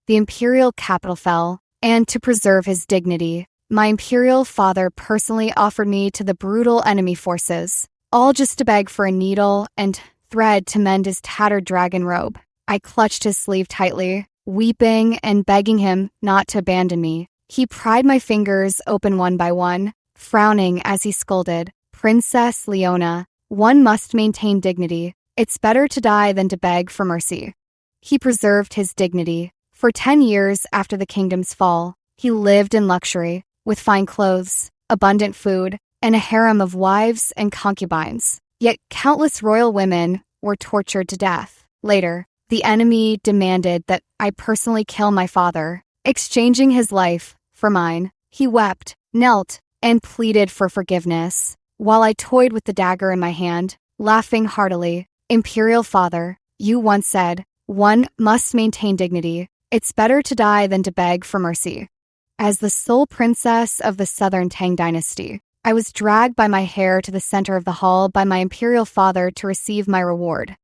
the imperial capital fell, and to preserve his dignity, my imperial father personally offered me to the brutal enemy forces, all just to beg for a needle and thread to mend his tattered dragon robe. I clutched his sleeve tightly, weeping and begging him not to abandon me. He pried my fingers open one by one, frowning as he scolded, "Princess Leona, one must maintain dignity. It's better to die than to beg for mercy." He preserved his dignity. For 10 years after the kingdom's fall, he lived in luxury, with fine clothes, abundant food, and a harem of wives and concubines. Yet countless royal women were tortured to death. Later, the enemy demanded that I personally kill my father, exchanging his life for mine. He wept, knelt, and pleaded for forgiveness, while I toyed with the dagger in my hand, laughing heartily. "Imperial father, you once said, one must maintain dignity. It's better to die than to beg for mercy." As the sole princess of the Southern Tang Dynasty, I was dragged by my hair to the center of the hall by my imperial father to receive my reward.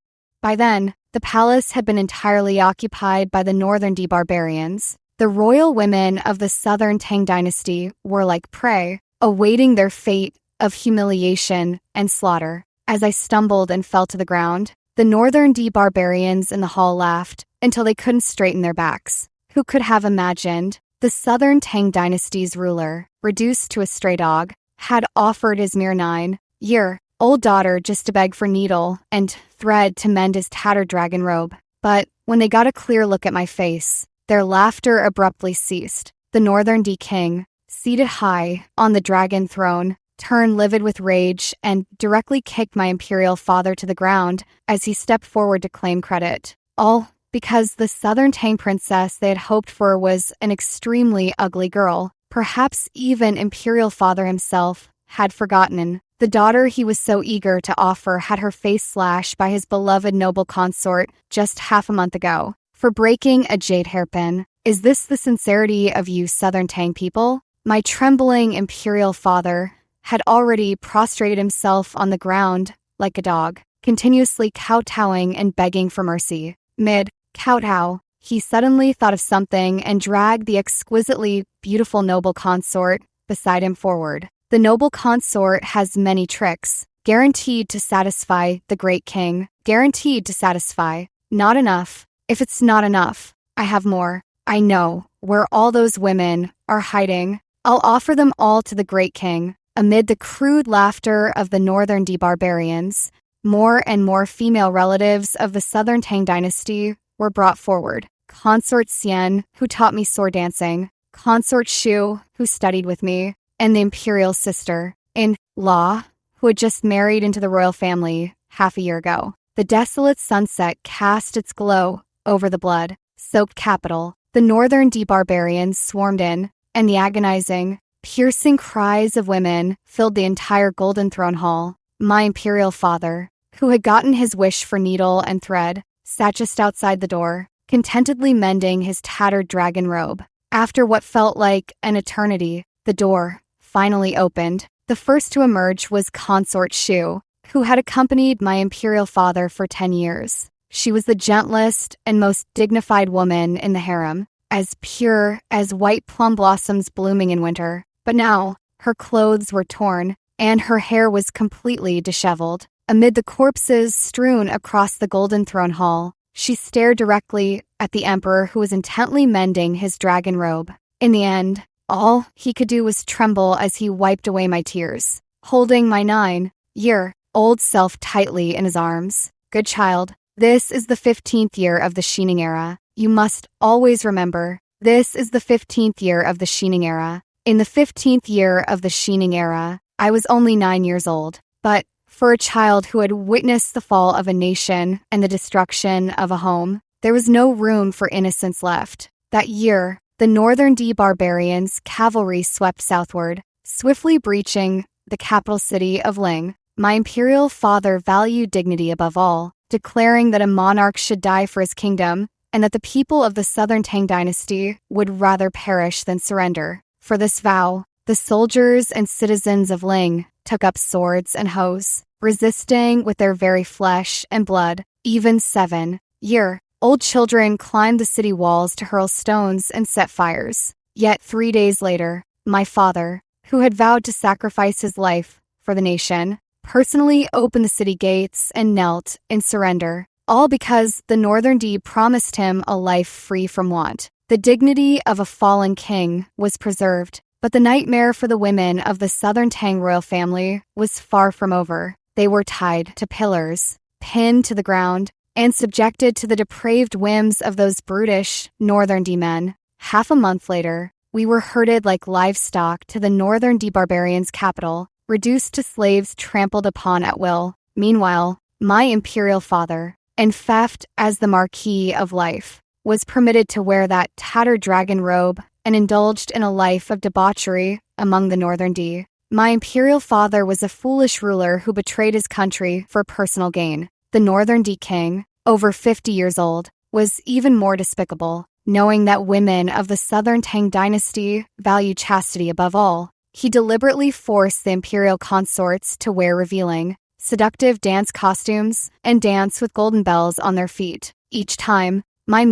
By then, the palace had been entirely occupied by the Northern D barbarians. The royal women of the Southern Tang Dynasty were like prey, awaiting their fate of humiliation and slaughter. As I stumbled and fell to the ground, the Northern D barbarians in the hall laughed until they couldn't straighten their backs. Who could have imagined the Southern Tang Dynasty's ruler, reduced to a stray dog, had offered his mere 9-year-old daughter just to beg for needle and thread to mend his tattered dragon robe? But when they got a clear look at my face, their laughter abruptly ceased. The Northern D king, seated high on the dragon throne, turned livid with rage and directly kicked my imperial father to the ground as he stepped forward to claim credit. All because the Southern Tang princess they had hoped for was an extremely ugly girl. Perhaps even imperial father himself had forgotten. The daughter he was so eager to offer had her face slashed by his beloved noble consort just half a month ago for breaking a jade hairpin. Is this the sincerity of you Southern Tang people? My trembling imperial father had already prostrated himself on the ground like a dog, continuously kowtowing and begging for mercy. Mid-kowtow, he suddenly thought of something and dragged the exquisitely beautiful noble consort beside him forward. The noble consort has many tricks, guaranteed to satisfy the great king, guaranteed to satisfy. Not enough. If it's not enough, I have more. I know where all those women are hiding. I'll offer them all to the great king. Amid the crude laughter of the Northern D barbarians, more and more female relatives of the Southern Tang Dynasty were brought forward. Consort Xian, who taught me sword dancing, Consort Shu, who studied with me, and the imperial sister-in-law, who had just married into the royal family half a year ago. The desolate sunset cast its glow over the blood-soaked capital. The Northern D barbarians swarmed in, and the agonizing, piercing cries of women filled the entire Golden Throne Hall. My imperial father, who had gotten his wish for needle and thread, sat just outside the door, contentedly mending his tattered dragon robe. After what felt like an eternity, the door finally opened. The first to emerge was Consort Shu, who had accompanied my imperial father for 10 years. She was the gentlest and most dignified woman in the harem, as pure as white plum blossoms blooming in winter. But now, her clothes were torn, and her hair was completely disheveled. Amid the corpses strewn across the Golden Throne Hall, she stared directly at the emperor who was intently mending his dragon robe. In the end, all he could do was tremble as he wiped away my tears, holding my 9-year-old self tightly in his arms. "Good child, this is the 15th year of the Sheaning Era. You must always remember, this is the 15th year of the Sheaning Era. In the 15th year of the Sheaning Era, I was only 9 years old, but for a child who had witnessed the fall of a nation and the destruction of a home, there was no room for innocence left. That year, the Northern D barbarians' cavalry swept southward, swiftly breaching the capital city of Ling. My imperial father valued dignity above all, declaring that a monarch should die for his kingdom and that the people of the Southern Tang Dynasty would rather perish than surrender. For this vow, the soldiers and citizens of Ling took up swords and hoes, resisting with their very flesh and blood. Even 7-year Old children climbed the city walls to hurl stones and set fires. Yet 3 days later, my father, who had vowed to sacrifice his life for the nation, personally opened the city gates and knelt in surrender, all because the Northern D promised him a life free from want. The dignity of a fallen king was preserved, but the nightmare for the women of the Southern Tang royal family was far from over. They were tied to pillars, pinned to the ground, and subjected to the depraved whims of those brutish Northern D men. Half a month later, we were herded like livestock to the Northern D barbarians' capital, reduced to slaves trampled upon at will. Meanwhile, my imperial father, enfeoffed as the Marquis of Life, was permitted to wear that tattered dragon robe and indulged in a life of debauchery among the Northern D. My imperial father was a foolish ruler who betrayed his country for personal gain. The Northern D king, over 50 years old, was even more despicable. Knowing that women of the Southern Tang dynasty value chastity above all, he deliberately forced the imperial consorts to wear revealing, seductive dance costumes and dance with golden bells on their feet. Each time, my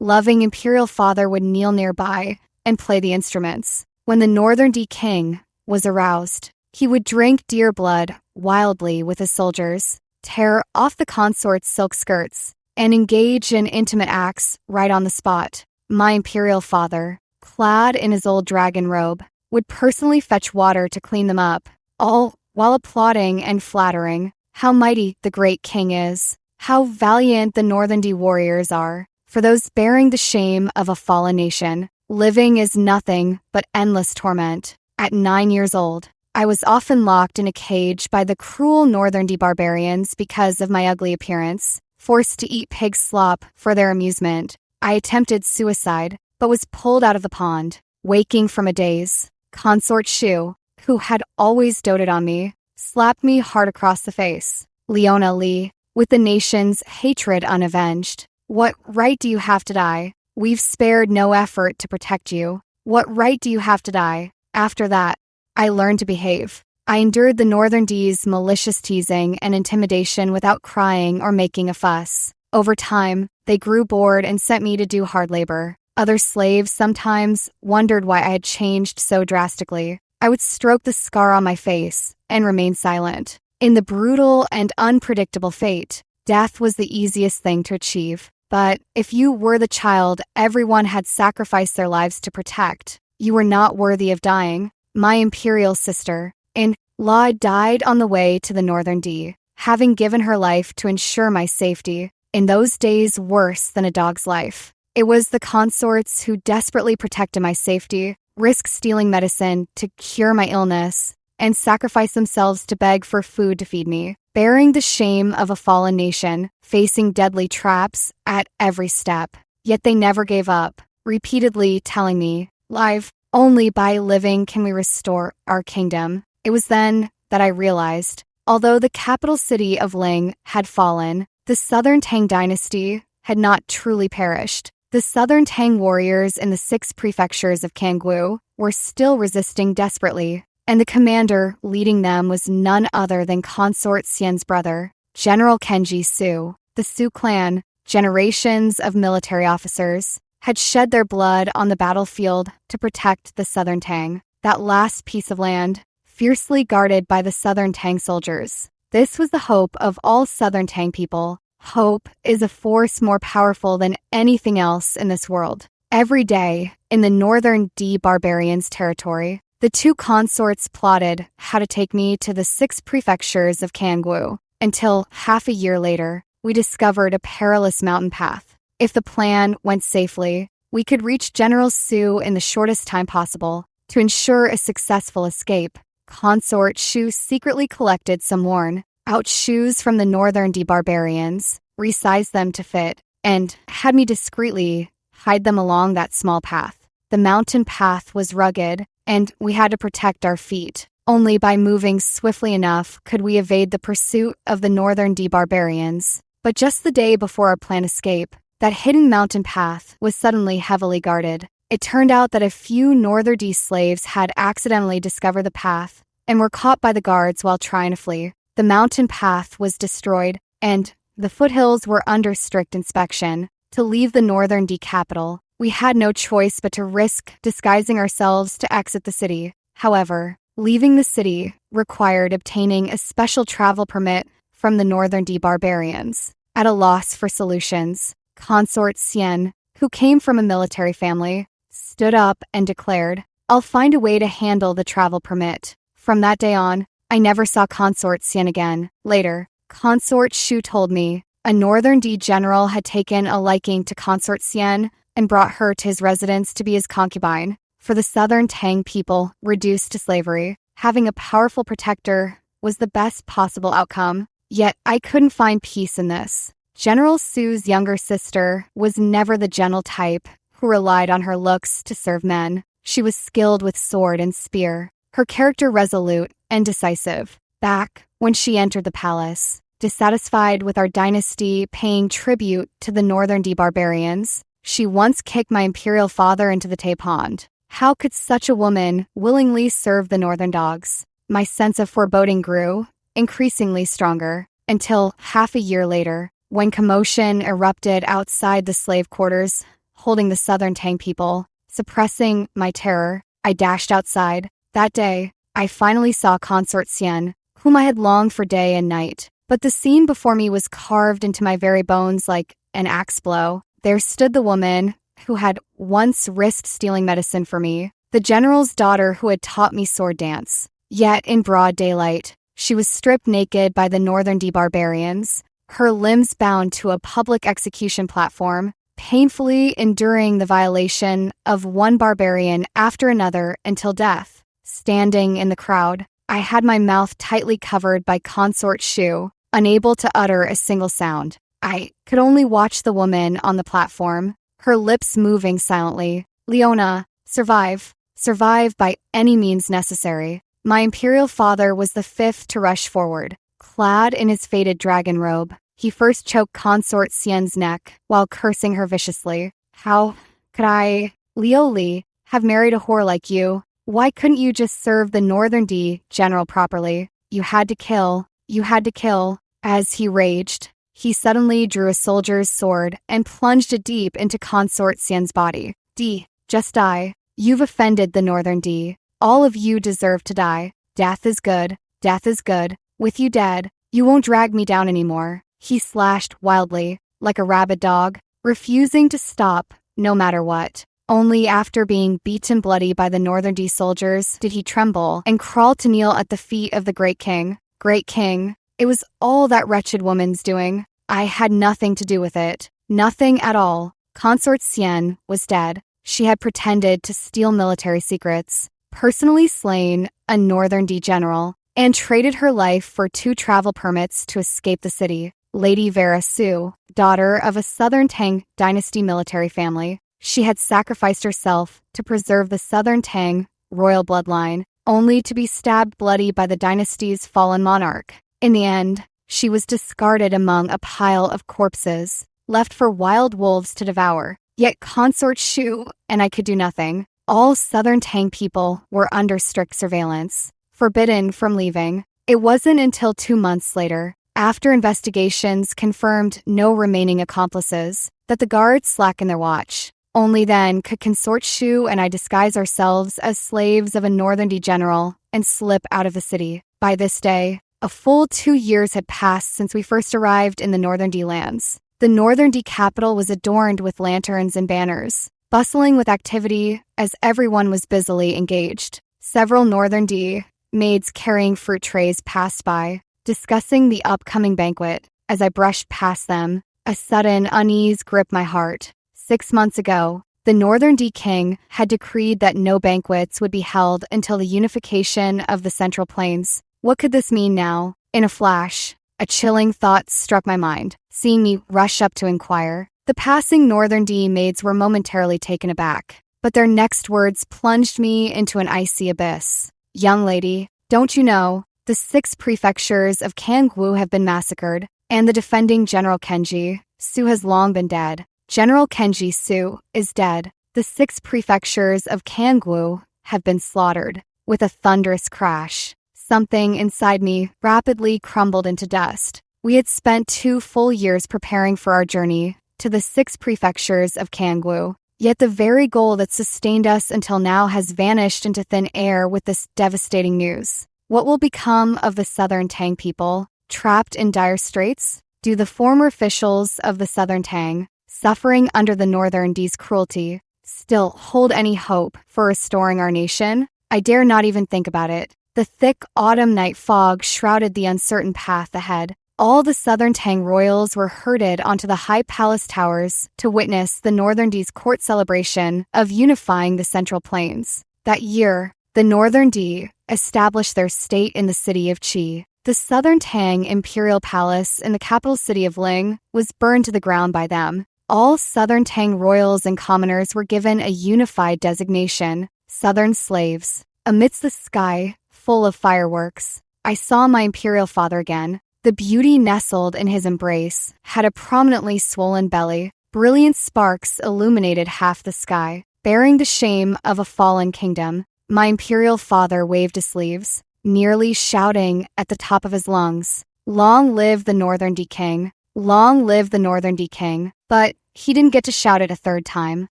loving imperial father would kneel nearby and play the instruments. When the Northern D king was aroused, he would drink deer blood wildly with his soldiers, tear off the consort's silk skirts, and engage in intimate acts right on the spot. My imperial father, clad in his old dragon robe, would personally fetch water to clean them up, all while applauding and flattering how mighty the great king is, how valiant the Northern D warriors are. For those bearing the shame of a fallen nation, living is nothing but endless torment. At 9 years old, I was often locked in a cage by the cruel Northern D barbarians because of my ugly appearance, forced to eat pig slop for their amusement. I attempted suicide, but was pulled out of the pond. Waking from a daze, Consort Shu, who had always doted on me, slapped me hard across the face. Leona Lee, with the nation's hatred unavenged. What right do you have to die? We've spared no effort to protect you. What right do you have to die? After that, I learned to behave. I endured the Northern D's malicious teasing and intimidation without crying or making a fuss. Over time, they grew bored and sent me to do hard labor. Other slaves sometimes wondered why I had changed so drastically. I would stroke the scar on my face and remain silent. In the brutal and unpredictable fate, death was the easiest thing to achieve. But if you were the child everyone had sacrificed their lives to protect, you were not worthy of dying. My imperial sister, in-law, died on the way to the Northern D, having given her life to ensure my safety. In those days, worse than a dog's life. It was the consorts who desperately protected my safety, risked stealing medicine to cure my illness, and sacrificed themselves to beg for food to feed me, bearing the shame of a fallen nation, facing deadly traps at every step. Yet they never gave up, repeatedly telling me, "Live, only by living can we restore our kingdom." It was then that I realized, although the capital city of Ling had fallen, the Southern Tang dynasty had not truly perished. The Southern Tang warriors in the 6 prefectures of Kangwu were still resisting desperately, and the commander leading them was none other than Consort Xian's brother, General Kenji Su. The Su clan, generations of military officers, had shed their blood on the battlefield to protect the Southern Tang, that last piece of land, fiercely guarded by the Southern Tang soldiers. This was the hope of all Southern Tang people. Hope is a force more powerful than anything else in this world. Every day, in the Northern D barbarians' territory, the 2 consorts plotted how to take me to the 6 prefectures of Kangwu, until half a year later, we discovered a perilous mountain path. If the plan went safely, we could reach General Su in the shortest time possible. To ensure a successful escape, Consort Shu secretly collected some worn-out shoes from the Northern D barbarians, resized them to fit, and had me discreetly hide them along that small path. The mountain path was rugged, and we had to protect our feet. Only by moving swiftly enough could we evade the pursuit of the Northern D barbarians. But just the day before our planned escape, that hidden mountain path was suddenly heavily guarded. It turned out that a few Northern D slaves had accidentally discovered the path and were caught by the guards while trying to flee. The mountain path was destroyed, and The foothills were under strict inspection. To leave the northern D capital, we had no choice but to risk disguising ourselves to exit the city. However, leaving the city required obtaining a special travel permit from the northern D barbarians. At a loss for solutions, Consort Sien, who came from a military family, stood up and declared, "I'll find a way to handle the travel permit." From that day on, I never saw Consort Sien again. Later, Consort Shu told me a northern D general had taken a liking to Consort Sien and brought her to his residence to be his concubine. For the southern Tang people reduced to slavery, having a powerful protector was the best possible outcome. Yet I couldn't find peace in this. General Su's younger sister was never the gentle type who relied on her looks to serve men. She was skilled with sword and spear, her character resolute and decisive. Back when she entered the palace, dissatisfied with our dynasty paying tribute to the northern D barbarians, she once kicked my imperial father into the Tay Pond. How could such a woman willingly serve the northern dogs? My sense of foreboding grew, increasingly stronger, until half a year later, when commotion erupted outside the slave quarters, holding the southern Tang people. Suppressing my terror, I dashed outside. That day, I finally saw Consort Sien, whom I had longed for day and night. But the scene before me was carved into my very bones like an axe blow. There stood the woman who had once risked stealing medicine for me, the general's daughter who had taught me sword dance. Yet in broad daylight, she was stripped naked by the northern D barbarians, her limbs bound to a public execution platform, painfully enduring the violation of one barbarian after another until death. Standing in the crowd, I had my mouth tightly covered by Consort Shu, unable to utter a single sound. I could only watch the woman on the platform, her lips moving silently. "Leona, survive. Survive by any means necessary." My imperial father was the fifth to rush forward. Clad in his faded dragon robe, he first choked Consort Sien's neck while cursing her viciously. "How could I, Lioli, have married a whore like you? Why couldn't you just serve the northern D general properly? You had to kill. You had to kill." As he raged, he suddenly drew a soldier's sword and plunged it deep into Consort Sien's body. "D, just die. You've offended the northern D. All of you deserve to die. Death is good. Death is good. With you dead, you won't drag me down anymore." He slashed wildly, like a rabid dog, refusing to stop, no matter what. Only after being beaten bloody by the northern D soldiers did he tremble and crawl to kneel at the feet of the great king. Great king, it was all that wretched woman's doing. I had nothing to do with it. Nothing at all. Consort Sien was dead. She had pretended to steal military secrets, personally slain a northern D general, and traded her life for 2 travel permits to escape the city. Lady Vera Su, daughter of a southern Tang dynasty military family, she had sacrificed herself to preserve the southern Tang royal bloodline, only to be stabbed bloody by the dynasty's fallen monarch. In the end, she was discarded among a pile of corpses, left for wild wolves to devour. Yet Consort Shu and I could do nothing. All southern Tang people were under strict surveillance, forbidden from leaving. It wasn't until 2 months later, after investigations confirmed no remaining accomplices, that the guards slackened their watch. Only then could Consort Shu and I disguise ourselves as slaves of a northern D general and slip out of the city. By this day, a full 2 years had passed since we first arrived in the northern D lands. The northern D capital was adorned with lanterns and banners, bustling with activity as everyone was busily engaged. Several northern D maids carrying fruit trays passed by, discussing the upcoming banquet. As I brushed past them, a sudden unease gripped my heart. 6 months ago, the northern D king had decreed that no banquets would be held until the unification of the Central Plains. What could this mean now? In a flash, a chilling thought struck my mind, seeing me rush up to inquire. The passing northern D maids were momentarily taken aback, but their next words plunged me into an icy abyss. "Young lady, don't you know, the 6 prefectures of Kangwu have been massacred, and the defending General Kenji Su has long been dead. General Kenji Su is dead. The 6 prefectures of Kangwu have been slaughtered." With a thunderous crash, something inside me rapidly crumbled into dust. We had spent 2 full years preparing for our journey to the 6 prefectures of Kangwu, yet the very goal that sustained us until now has vanished into thin air with this devastating news. What will become of the Southern Tang people, trapped in dire straits? Do the former officials of the Southern Tang, suffering under the Northern D's cruelty, still hold any hope for restoring our nation? I dare not even think about it. The thick autumn night fog shrouded the uncertain path ahead. All the Southern Tang royals were herded onto the high palace towers to witness the Northern D's court celebration of unifying the Central Plains. That year, the Northern D established their state in the city of Qi. The Southern Tang imperial palace in the capital city of Ling was burned to the ground by them. All Southern Tang royals and commoners were given a unified designation, Southern slaves. Amidst the sky, full of fireworks, I saw my imperial father again. The beauty nestled in his embrace had a prominently swollen belly. Brilliant sparks illuminated half the sky, bearing the shame of a fallen kingdom. My imperial father waved his sleeves, nearly shouting at the top of his lungs, "Long live the Northern D King! Long live the Northern D King!" But he didn't get to shout it a third time.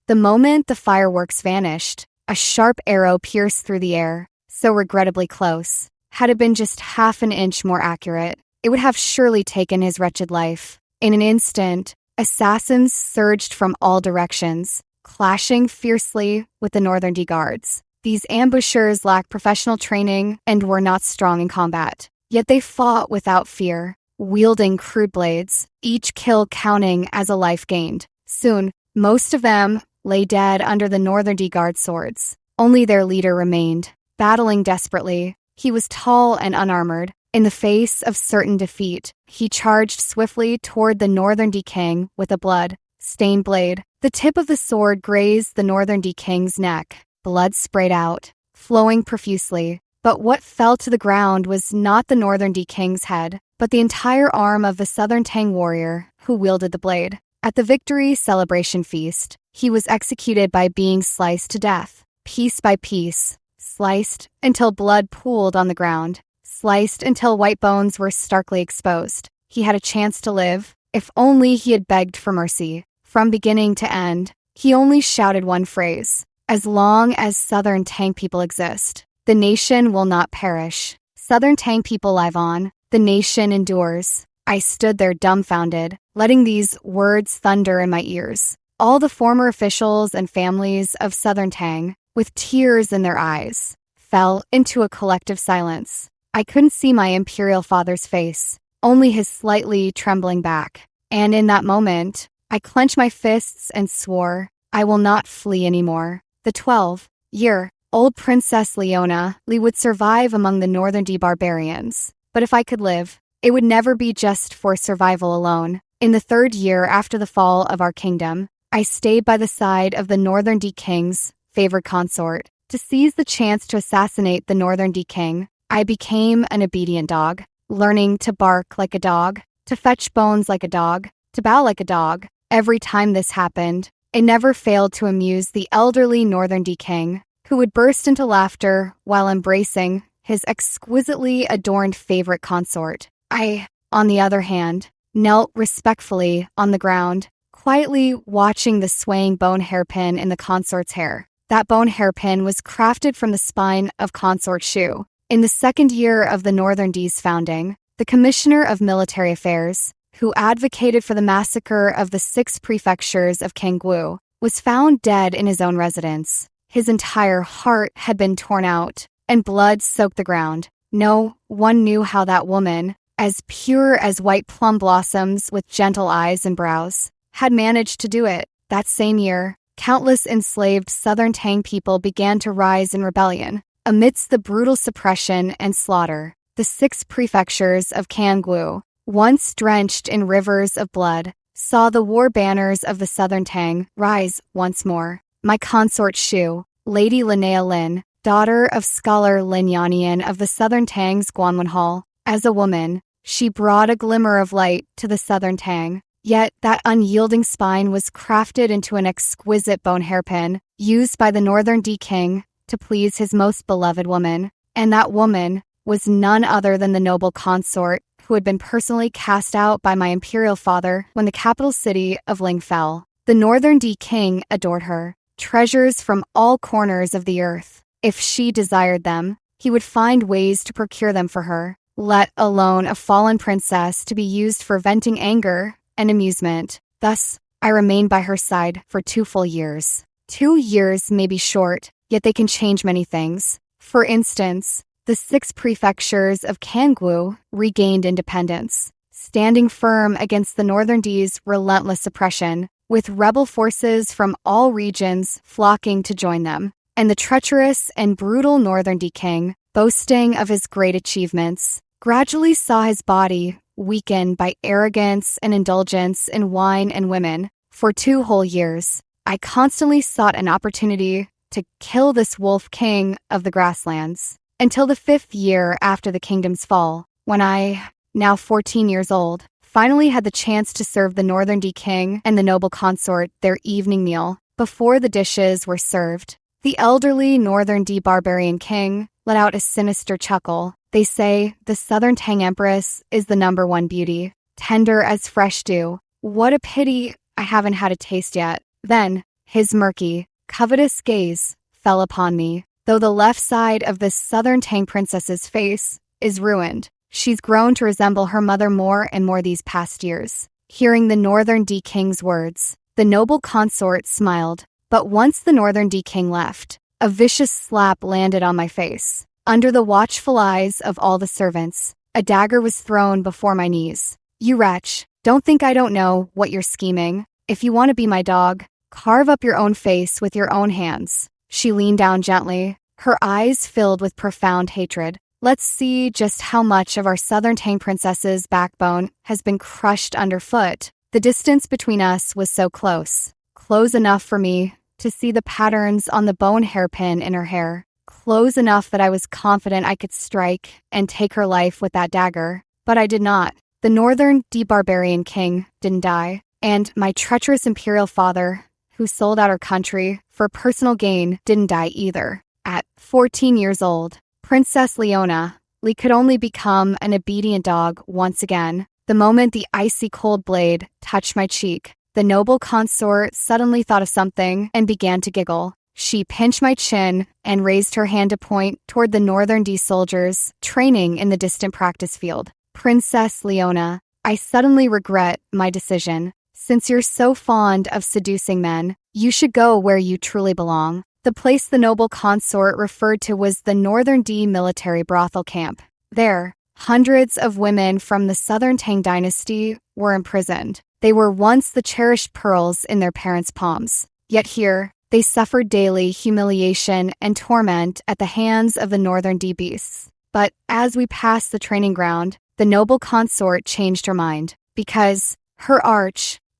The moment the fireworks vanished, a sharp arrow pierced through the air, so regrettably close. Had it been just half an inch more accurate, it would have surely taken his wretched life. In an instant, assassins surged from all directions, clashing fiercely with the Northern D guards. These ambushers lacked professional training and were not strong in combat. Yet they fought without fear, wielding crude blades, each kill counting as a life gained. Soon, most of them lay dead under the Northern D guard swords. Only their leader remained, battling desperately. He was tall and unarmored. In the face of certain defeat, he charged swiftly toward the Northern D King with a blood-stained blade. The tip of the sword grazed the Northern D King's neck. Blood sprayed out, flowing profusely. But what fell to the ground was not the Northern D King's head, but the entire arm of the Southern Tang warrior who wielded the blade. At the victory celebration feast, he was executed by being sliced to death, piece by piece, sliced until blood pooled on the ground, sliced until white bones were starkly exposed. He had a chance to live, if only he had begged for mercy. From beginning to end, he only shouted one phrase: "As long as Southern Tang people exist, the nation will not perish. Southern Tang people live on. The nation endures." I stood there dumbfounded, letting these words thunder in my ears. All the former officials and families of Southern Tang, with tears in their eyes, fell into a collective silence. I couldn't see my imperial father's face, only his slightly trembling back. And in that moment, I clenched my fists and swore, I will not flee anymore. The 12-year-old Princess Leona Li would survive among the Northern D barbarians. But if I could live, it would never be just for survival alone. In the 3rd year after the fall of our kingdom, I stayed by the side of the Northern D King's favored consort. To seize the chance to assassinate the Northern D King, I became an obedient dog, learning to bark like a dog, to fetch bones like a dog, to bow like a dog. Every time this happened, it never failed to amuse the elderly Northern D King, who would burst into laughter while embracing his exquisitely adorned favorite consort. I, on the other hand, knelt respectfully on the ground, quietly watching the swaying bone hairpin in the consort's hair. That bone hairpin was crafted from the spine of Consort Shu. In the 2nd year of the Northern D's founding, the Commissioner of Military Affairs, who advocated for the massacre of the 6 prefectures of Kangwu, was found dead in his own residence. His entire heart had been torn out, and blood soaked the ground. No one knew how that woman, as pure as white plum blossoms with gentle eyes and brows, had managed to do it. That same year, countless enslaved Southern Tang people began to rise in rebellion. Amidst the brutal suppression and slaughter, the 6 prefectures of Kangwu, once drenched in rivers of blood, saw the war banners of the Southern Tang rise once more. My consort Shu, Lady Linnea Lin, daughter of scholar Lin Yanian of the Southern Tang's Guanwen Hall. As a woman, she brought a glimmer of light to the Southern Tang. Yet that unyielding spine was crafted into an exquisite bone hairpin, used by the Northern D King to please his most beloved woman. And that woman was none other than the noble consort who had been personally cast out by my imperial father when the capital city of Ling fell. The Northern D King adored her. Treasures from all corners of the earth. If she desired them, he would find ways to procure them for her, let alone a fallen princess to be used for venting anger and amusement. Thus, I remained by her side for 2 full years. 2 years may be short, yet they can change many things. For instance, the 6 prefectures of Kangwu regained independence, standing firm against the Northern D's relentless oppression, with rebel forces from all regions flocking to join them, and the treacherous and brutal Northern D King, boasting of his great achievements, gradually saw his body weakened by arrogance and indulgence in wine and women. For 2 whole years, I constantly sought an opportunity to kill this wolf king of the grasslands, until the 5th year after the kingdom's fall, when I, now 14 years old, finally had the chance to serve the Northern D King and the noble consort their evening meal before the dishes were served. The elderly Northern D barbarian king let out a sinister chuckle. They say the Southern Tang Empress is the #1 beauty, tender as fresh dew. What a pity I haven't had a taste yet. Then, his murky, covetous gaze fell upon me. Though the left side of this Southern Tang princess's face is ruined, she's grown to resemble her mother more and more these past years. Hearing the Northern D King's words, the noble consort smiled. But once the Northern D King left, a vicious slap landed on my face. Under the watchful eyes of all the servants, a dagger was thrown before my knees. You wretch, don't think I don't know what you're scheming. If you want to be my dog, carve up your own face with your own hands. She leaned down gently, her eyes filled with profound hatred. Let's see just how much of our Southern Tang princess's backbone has been crushed underfoot. The distance between us was so close. Close enough for me to see the patterns on the bone hairpin in her hair. Close enough that I was confident I could strike and take her life with that dagger. But I did not. The Northern D barbarian king didn't die. And my treacherous imperial father, who sold out our country for personal gain, didn't die either. At 14 years old, Princess Leona Lee could only become an obedient dog once again. The moment the icy cold blade touched my cheek, the noble consort suddenly thought of something and began to giggle. She pinched my chin and raised her hand to point toward the Northern D soldiers training in the distant practice field. Princess Leona, I suddenly regret my decision. Since you're so fond of seducing men, you should go where you truly belong. The place the noble consort referred to was the Northern D military brothel camp. There, hundreds of women from the Southern Tang Dynasty were imprisoned. They were once the cherished pearls in their parents' palms. Yet here, they suffered daily humiliation and torment at the hands of the Northern D beasts. But as we passed the training ground, the noble consort changed her mind, because her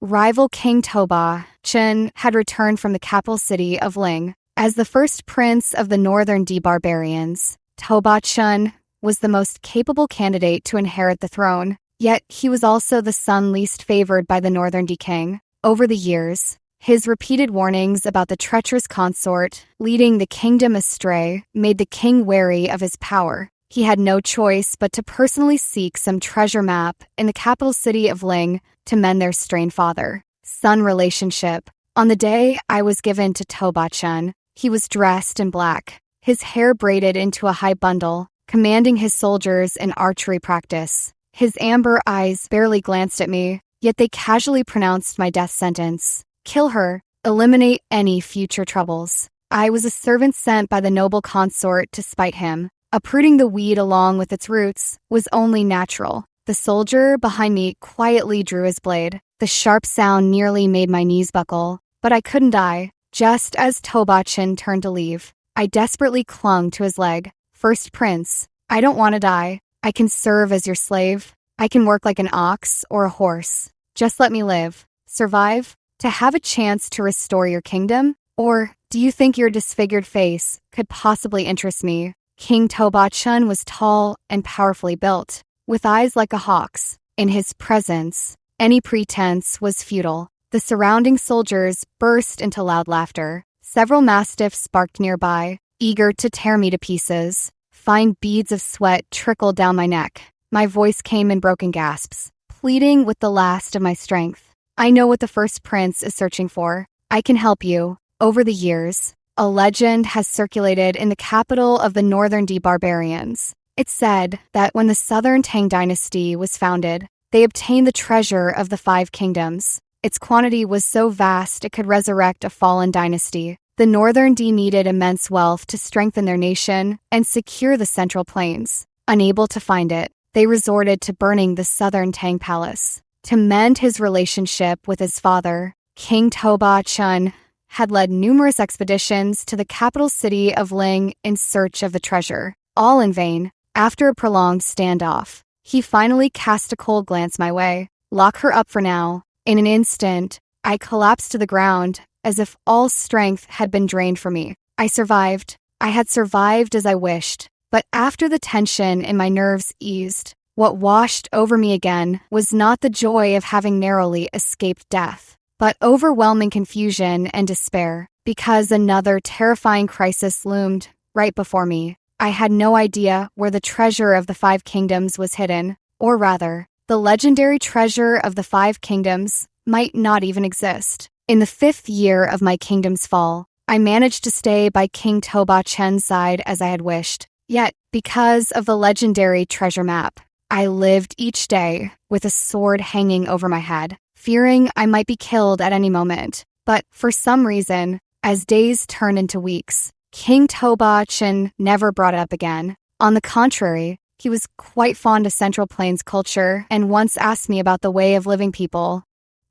rival King Toba Chun had returned from the capital city of Ling. As the first prince of the Northern D barbarians, Toba Chun was the most capable candidate to inherit the throne, yet he was also the son least favored by the Northern D King. Over the years, his repeated warnings about the treacherous consort leading the kingdom astray made the king wary of his power. He had no choice but to personally seek some treasure map in the capital city of Ling to mend their strained father-son relationship. On the day I was given to Toba Chun, he was dressed in black, his hair braided into a high bundle, commanding his soldiers in archery practice. His amber eyes barely glanced at me, yet they casually pronounced my death sentence. Kill her, eliminate any future troubles. I was a servant sent by the noble consort to spite him. Uprooting the weed along with its roots was only natural. The soldier behind me quietly drew his blade. The sharp sound nearly made my knees buckle, but I couldn't die. Just as Tobachin turned to leave, I desperately clung to his leg. First Prince, I don't want to die. I can serve as your slave. I can work like an ox or a horse. Just let me live. Survive? To have a chance to restore your kingdom? Or do you think your disfigured face could possibly interest me? King Toba Chun was tall and powerfully built, with eyes like a hawk's. In his presence, any pretense was futile. The surrounding soldiers burst into loud laughter. Several mastiffs barked nearby, eager to tear me to pieces. Fine beads of sweat trickled down my neck. My voice came in broken gasps, pleading with the last of my strength. I know what the first prince is searching for. I can help you. Over the years, a legend has circulated in the capital of the Northern D barbarians. It's said that when the Southern Tang Dynasty was founded, they obtained the treasure of the Five Kingdoms. Its quantity was so vast it could resurrect a fallen dynasty. The Northern D needed immense wealth to strengthen their nation and secure the Central Plains. Unable to find it, they resorted to burning the Southern Tang Palace. To mend his relationship with his father, King Toba Chun had led numerous expeditions to the capital city of Ling in search of the treasure. All in vain. After a prolonged standoff, he finally cast a cold glance my way. Lock her up for now. In an instant, I collapsed to the ground, as if all strength had been drained from me. I survived. I had survived as I wished. But after the tension in my nerves eased, what washed over me again was not the joy of having narrowly escaped death, but overwhelming confusion and despair, because another terrifying crisis loomed right before me. I had no idea where the treasure of the Five Kingdoms was hidden, or rather, the legendary treasure of the Five Kingdoms might not even exist. In the 5th year of my kingdom's fall, I managed to stay by King Toba Chen's side as I had wished. Yet, because of the legendary treasure map, I lived each day with a sword hanging over my head, fearing I might be killed at any moment. But for some reason, as days turned into weeks, King Toba Chen never brought it up again. On the contrary, he was quite fond of Central Plains culture and once asked me about the way of living people.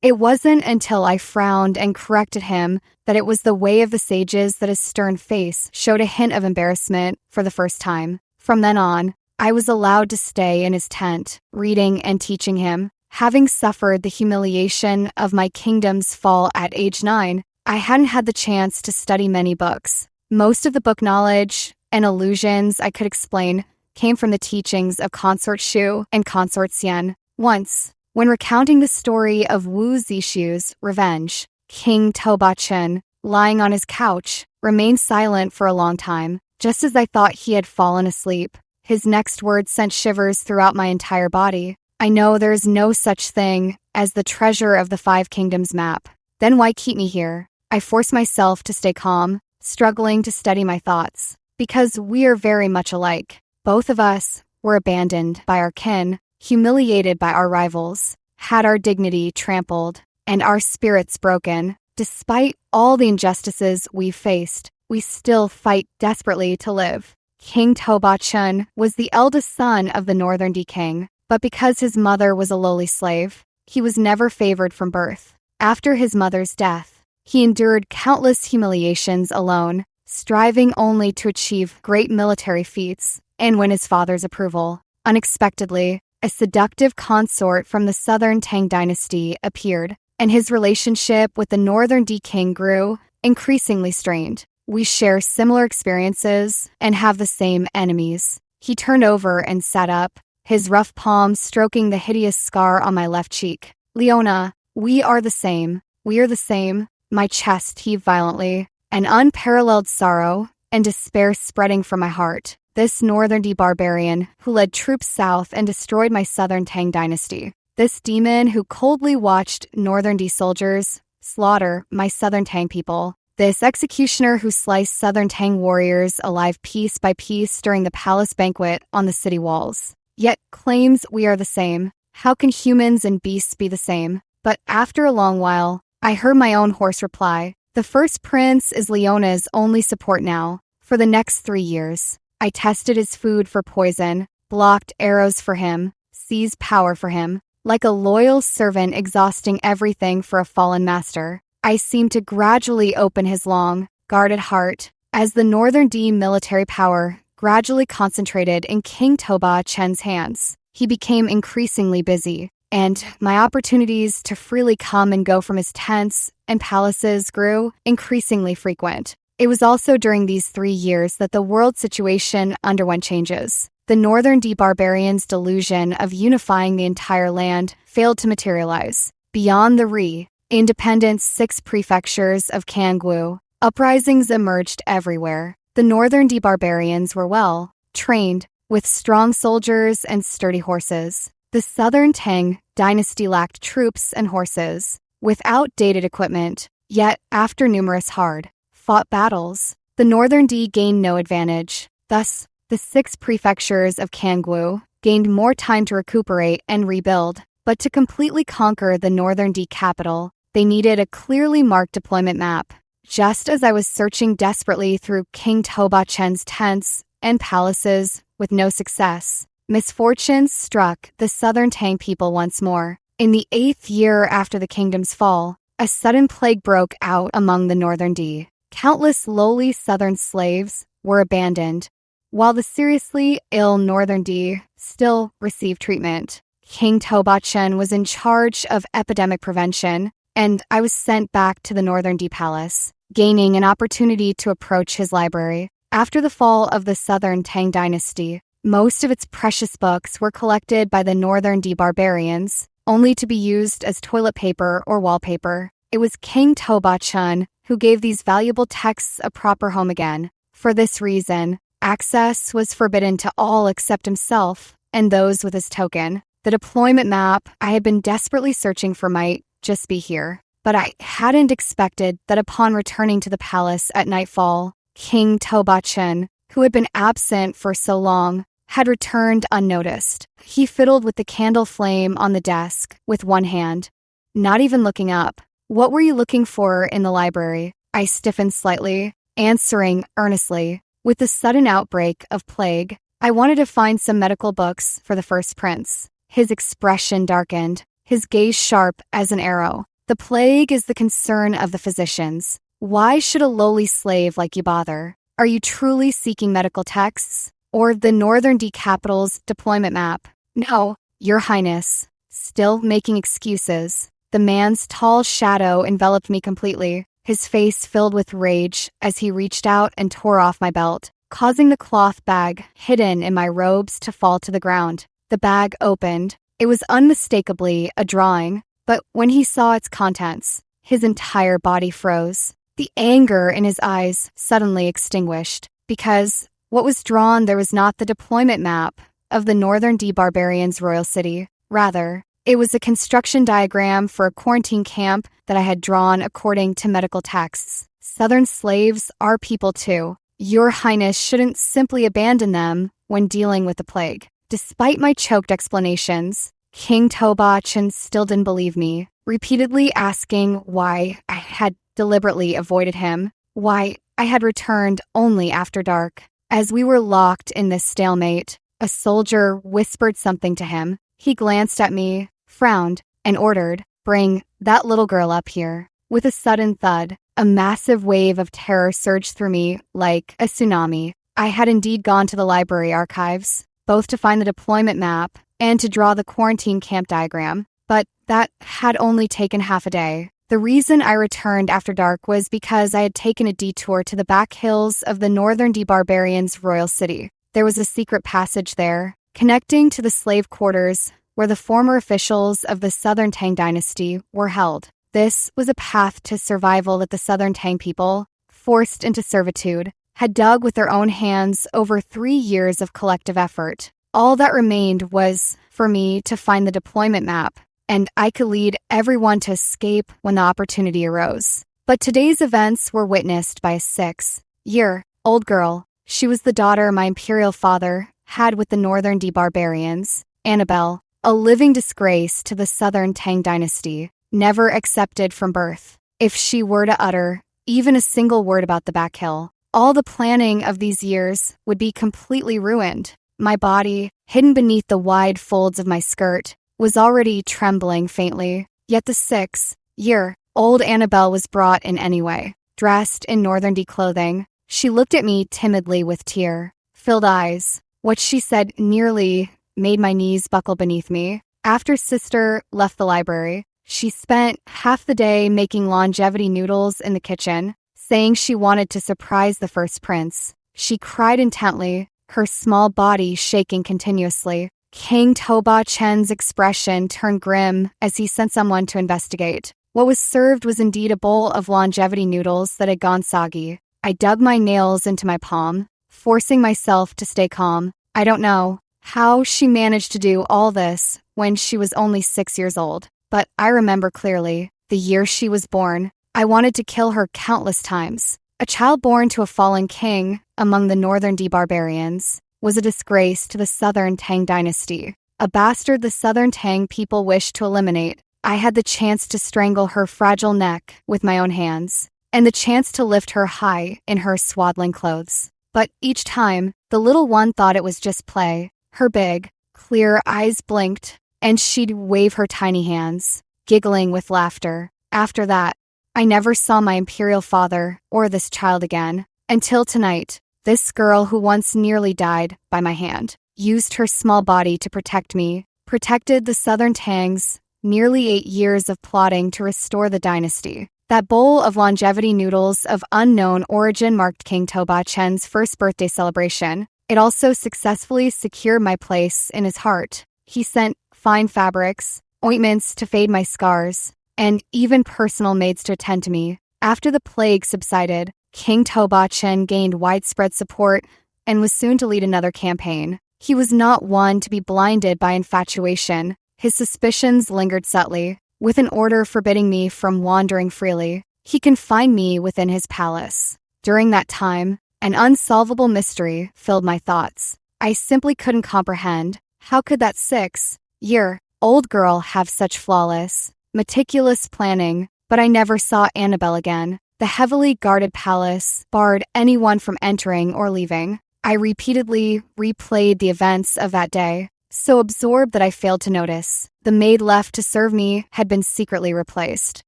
It wasn't until I frowned and corrected him that it was the way of the sages that his stern face showed a hint of embarrassment for the first time. From then on, I was allowed to stay in his tent, reading and teaching him. Having suffered the humiliation of my kingdom's fall at age 9, I hadn't had the chance to study many books. Most of the book knowledge and allusions I could explain came from the teachings of Consort Shu and Consort Xian. Once, when recounting the story of Wu Zishu's revenge, King Toba Chen, lying on his couch, remained silent for a long time, just as I thought he had fallen asleep. His next words sent shivers throughout my entire body. I know there is no such thing as the treasure of the Five Kingdoms map. Then why keep me here? I forced myself to stay calm, struggling to steady my thoughts, because we are very much alike. Both of us were abandoned by our kin, humiliated by our rivals, had our dignity trampled, and our spirits broken. Despite all the injustices we faced, we still fight desperately to live. King Toba Chun was the eldest son of the Northern D King, but because his mother was a lowly slave, he was never favored from birth. After his mother's death, he endured countless humiliations alone, striving only to achieve great military feats and win his father's approval. Unexpectedly, a seductive consort from the Southern Tang Dynasty appeared, and his relationship with the Northern D King grew increasingly strained. We share similar experiences and have the same enemies. He turned over and sat up, his rough palm stroking the hideous scar on my left cheek. Leona, we are the same. We are the same. My chest heaved violently, an unparalleled sorrow and despair spreading from my heart. This Northern D barbarian who led troops south and destroyed my Southern Tang dynasty. This demon who coldly watched Northern D soldiers slaughter my Southern Tang people. This executioner who sliced Southern Tang warriors alive piece by piece during the palace banquet on the city walls. Yet claims we are the same. How can humans and beasts be the same? But after a long while, I heard my own hoarse reply. The first prince is Leona's only support now. For the next 3 years, I tested his food for poison, blocked arrows for him, seized power for him. Like a loyal servant exhausting everything for a fallen master, I seemed to gradually open his long, guarded heart. As the Northern D military power gradually concentrated in King Toba Chen's hands, he became increasingly busy, and my opportunities to freely come and go from his tents and palaces grew increasingly frequent. It was also during these 3 years that the world situation underwent changes. The Northern D barbarians' delusion of unifying the entire land failed to materialize. Beyond the independent 6 prefectures of Kangwu, uprisings emerged everywhere. The Northern D barbarians were well trained, with strong soldiers and sturdy horses. The Southern Tang Dynasty lacked troops and horses, with outdated equipment, yet after numerous hard-fought battles, the Northern D gained no advantage. Thus, the 6 prefectures of Kangwu gained more time to recuperate and rebuild. But to completely conquer the Northern D capital, they needed a clearly marked deployment map. Just as I was searching desperately through King Toba Chen's tents and palaces with no success, misfortune struck the Southern Tang people once more. In the 8th year after the kingdom's fall, a sudden plague broke out among the Northern D. Countless lowly Southern slaves were abandoned, while the seriously ill Northern D still received treatment. King Toba Chen was in charge of epidemic prevention, and I was sent back to the Northern D Palace, gaining an opportunity to approach his library. After the fall of the Southern Tang Dynasty, most of its precious books were collected by the Northern D barbarians, only to be used as toilet paper or wallpaper. It was King Toba Chen who gave these valuable texts a proper home again. For this reason, access was forbidden to all except himself and those with his token. The deployment map I had been desperately searching for might just be here, but I hadn't expected that upon returning to the palace at nightfall, King Toba Chen, who had been absent for so long, had returned unnoticed. He fiddled with the candle flame on the desk with one hand, not even looking up. "What were you looking for in the library?" I stiffened slightly, answering earnestly. With the sudden outbreak of plague, I wanted to find some medical books for the first prince. His expression darkened, his gaze sharp as an arrow. "The plague is the concern of the physicians. Why should a lowly slave like you bother? Are you truly seeking medical texts? Or the Northern D capital's deployment map?" "No, Your Highness." Still making excuses, the man's tall shadow enveloped me completely, his face filled with rage as he reached out and tore off my belt, causing the cloth bag hidden in my robes to fall to the ground. The bag opened. It was unmistakably a drawing, but when he saw its contents, his entire body froze. The anger in his eyes suddenly extinguished, because what was drawn there was not the deployment map of the Northern D barbarians' royal city. Rather, it was a construction diagram for a quarantine camp that I had drawn according to medical texts. Southern slaves are people too. Your Highness shouldn't simply abandon them when dealing with the plague. Despite my choked explanations, King Toba Chen still didn't believe me, repeatedly asking why I had deliberately avoided him, why I had returned only after dark. As we were locked in this stalemate, a soldier whispered something to him. He glanced at me, frowned, and ordered, "Bring that little girl up here." With a sudden thud, a massive wave of terror surged through me like a tsunami. I had indeed gone to the library archives, both to find the deployment map and to draw the quarantine camp diagram, but that had only taken half a day. The reason I returned after dark was because I had taken a detour to the back hills of the Northern D barbarians' royal city. There was a secret passage there, connecting to the slave quarters where the former officials of the Southern Tang Dynasty were held. This was a path to survival that the Southern Tang people, forced into servitude, had dug with their own hands over 3 years of collective effort. All that remained was for me to find the deployment map, and I could lead everyone to escape when the opportunity arose. But today's events were witnessed by a 6-year-old girl. She was the daughter my imperial father had with the Northern D barbarians, Annabelle, a living disgrace to the Southern Tang Dynasty, never accepted from birth. If she were to utter even a single word about the back hill, all the planning of these years would be completely ruined. My body, hidden beneath the wide folds of my skirt, was already trembling faintly, yet the 6-year-old Annabelle was brought in anyway. Dressed in Northern D clothing, she looked at me timidly with tear-filled eyes. What she said nearly made my knees buckle beneath me. After Sister left the library, she spent half the day making longevity noodles in the kitchen, saying she wanted to surprise the first prince. She cried intently, her small body shaking continuously. King Toba Chen's expression turned grim as he sent someone to investigate. What was served was indeed a bowl of longevity noodles that had gone soggy. I dug my nails into my palm, forcing myself to stay calm. I don't know how she managed to do all this when she was only 6 years old, but I remember clearly the year she was born. I wanted to kill her countless times. A child born to a fallen king among the northern D barbarians was a disgrace to the southern Tang dynasty, a bastard the southern Tang people wished to eliminate. I had the chance to strangle her fragile neck with my own hands, and the chance to lift her high in her swaddling clothes. But each time, the little one thought it was just play. Her big, clear eyes blinked, and she'd wave her tiny hands, giggling with laughter. After that, I never saw my imperial father or this child again, until tonight. This girl who once nearly died by my hand used her small body to protect me, protected the southern Tangs. Nearly 8 years of plotting to restore the dynasty. That bowl of longevity noodles of unknown origin marked King Toba Chen's first birthday celebration. It also successfully secured my place in his heart. He sent fine fabrics, ointments to fade my scars, and even personal maids to attend to me. After the plague subsided, King Toba Chen gained widespread support and was soon to lead another campaign. He was not one to be blinded by infatuation. His suspicions lingered subtly. With an order forbidding me from wandering freely, he confined me within his palace. During that time, an unsolvable mystery filled my thoughts. I simply couldn't comprehend. How could that 6-year-old girl have such flawless, meticulous planning? But I never saw Annabelle again. The heavily guarded palace barred anyone from entering or leaving. I repeatedly replayed the events of that day, so absorbed that I failed to notice. The maid left to serve me had been secretly replaced.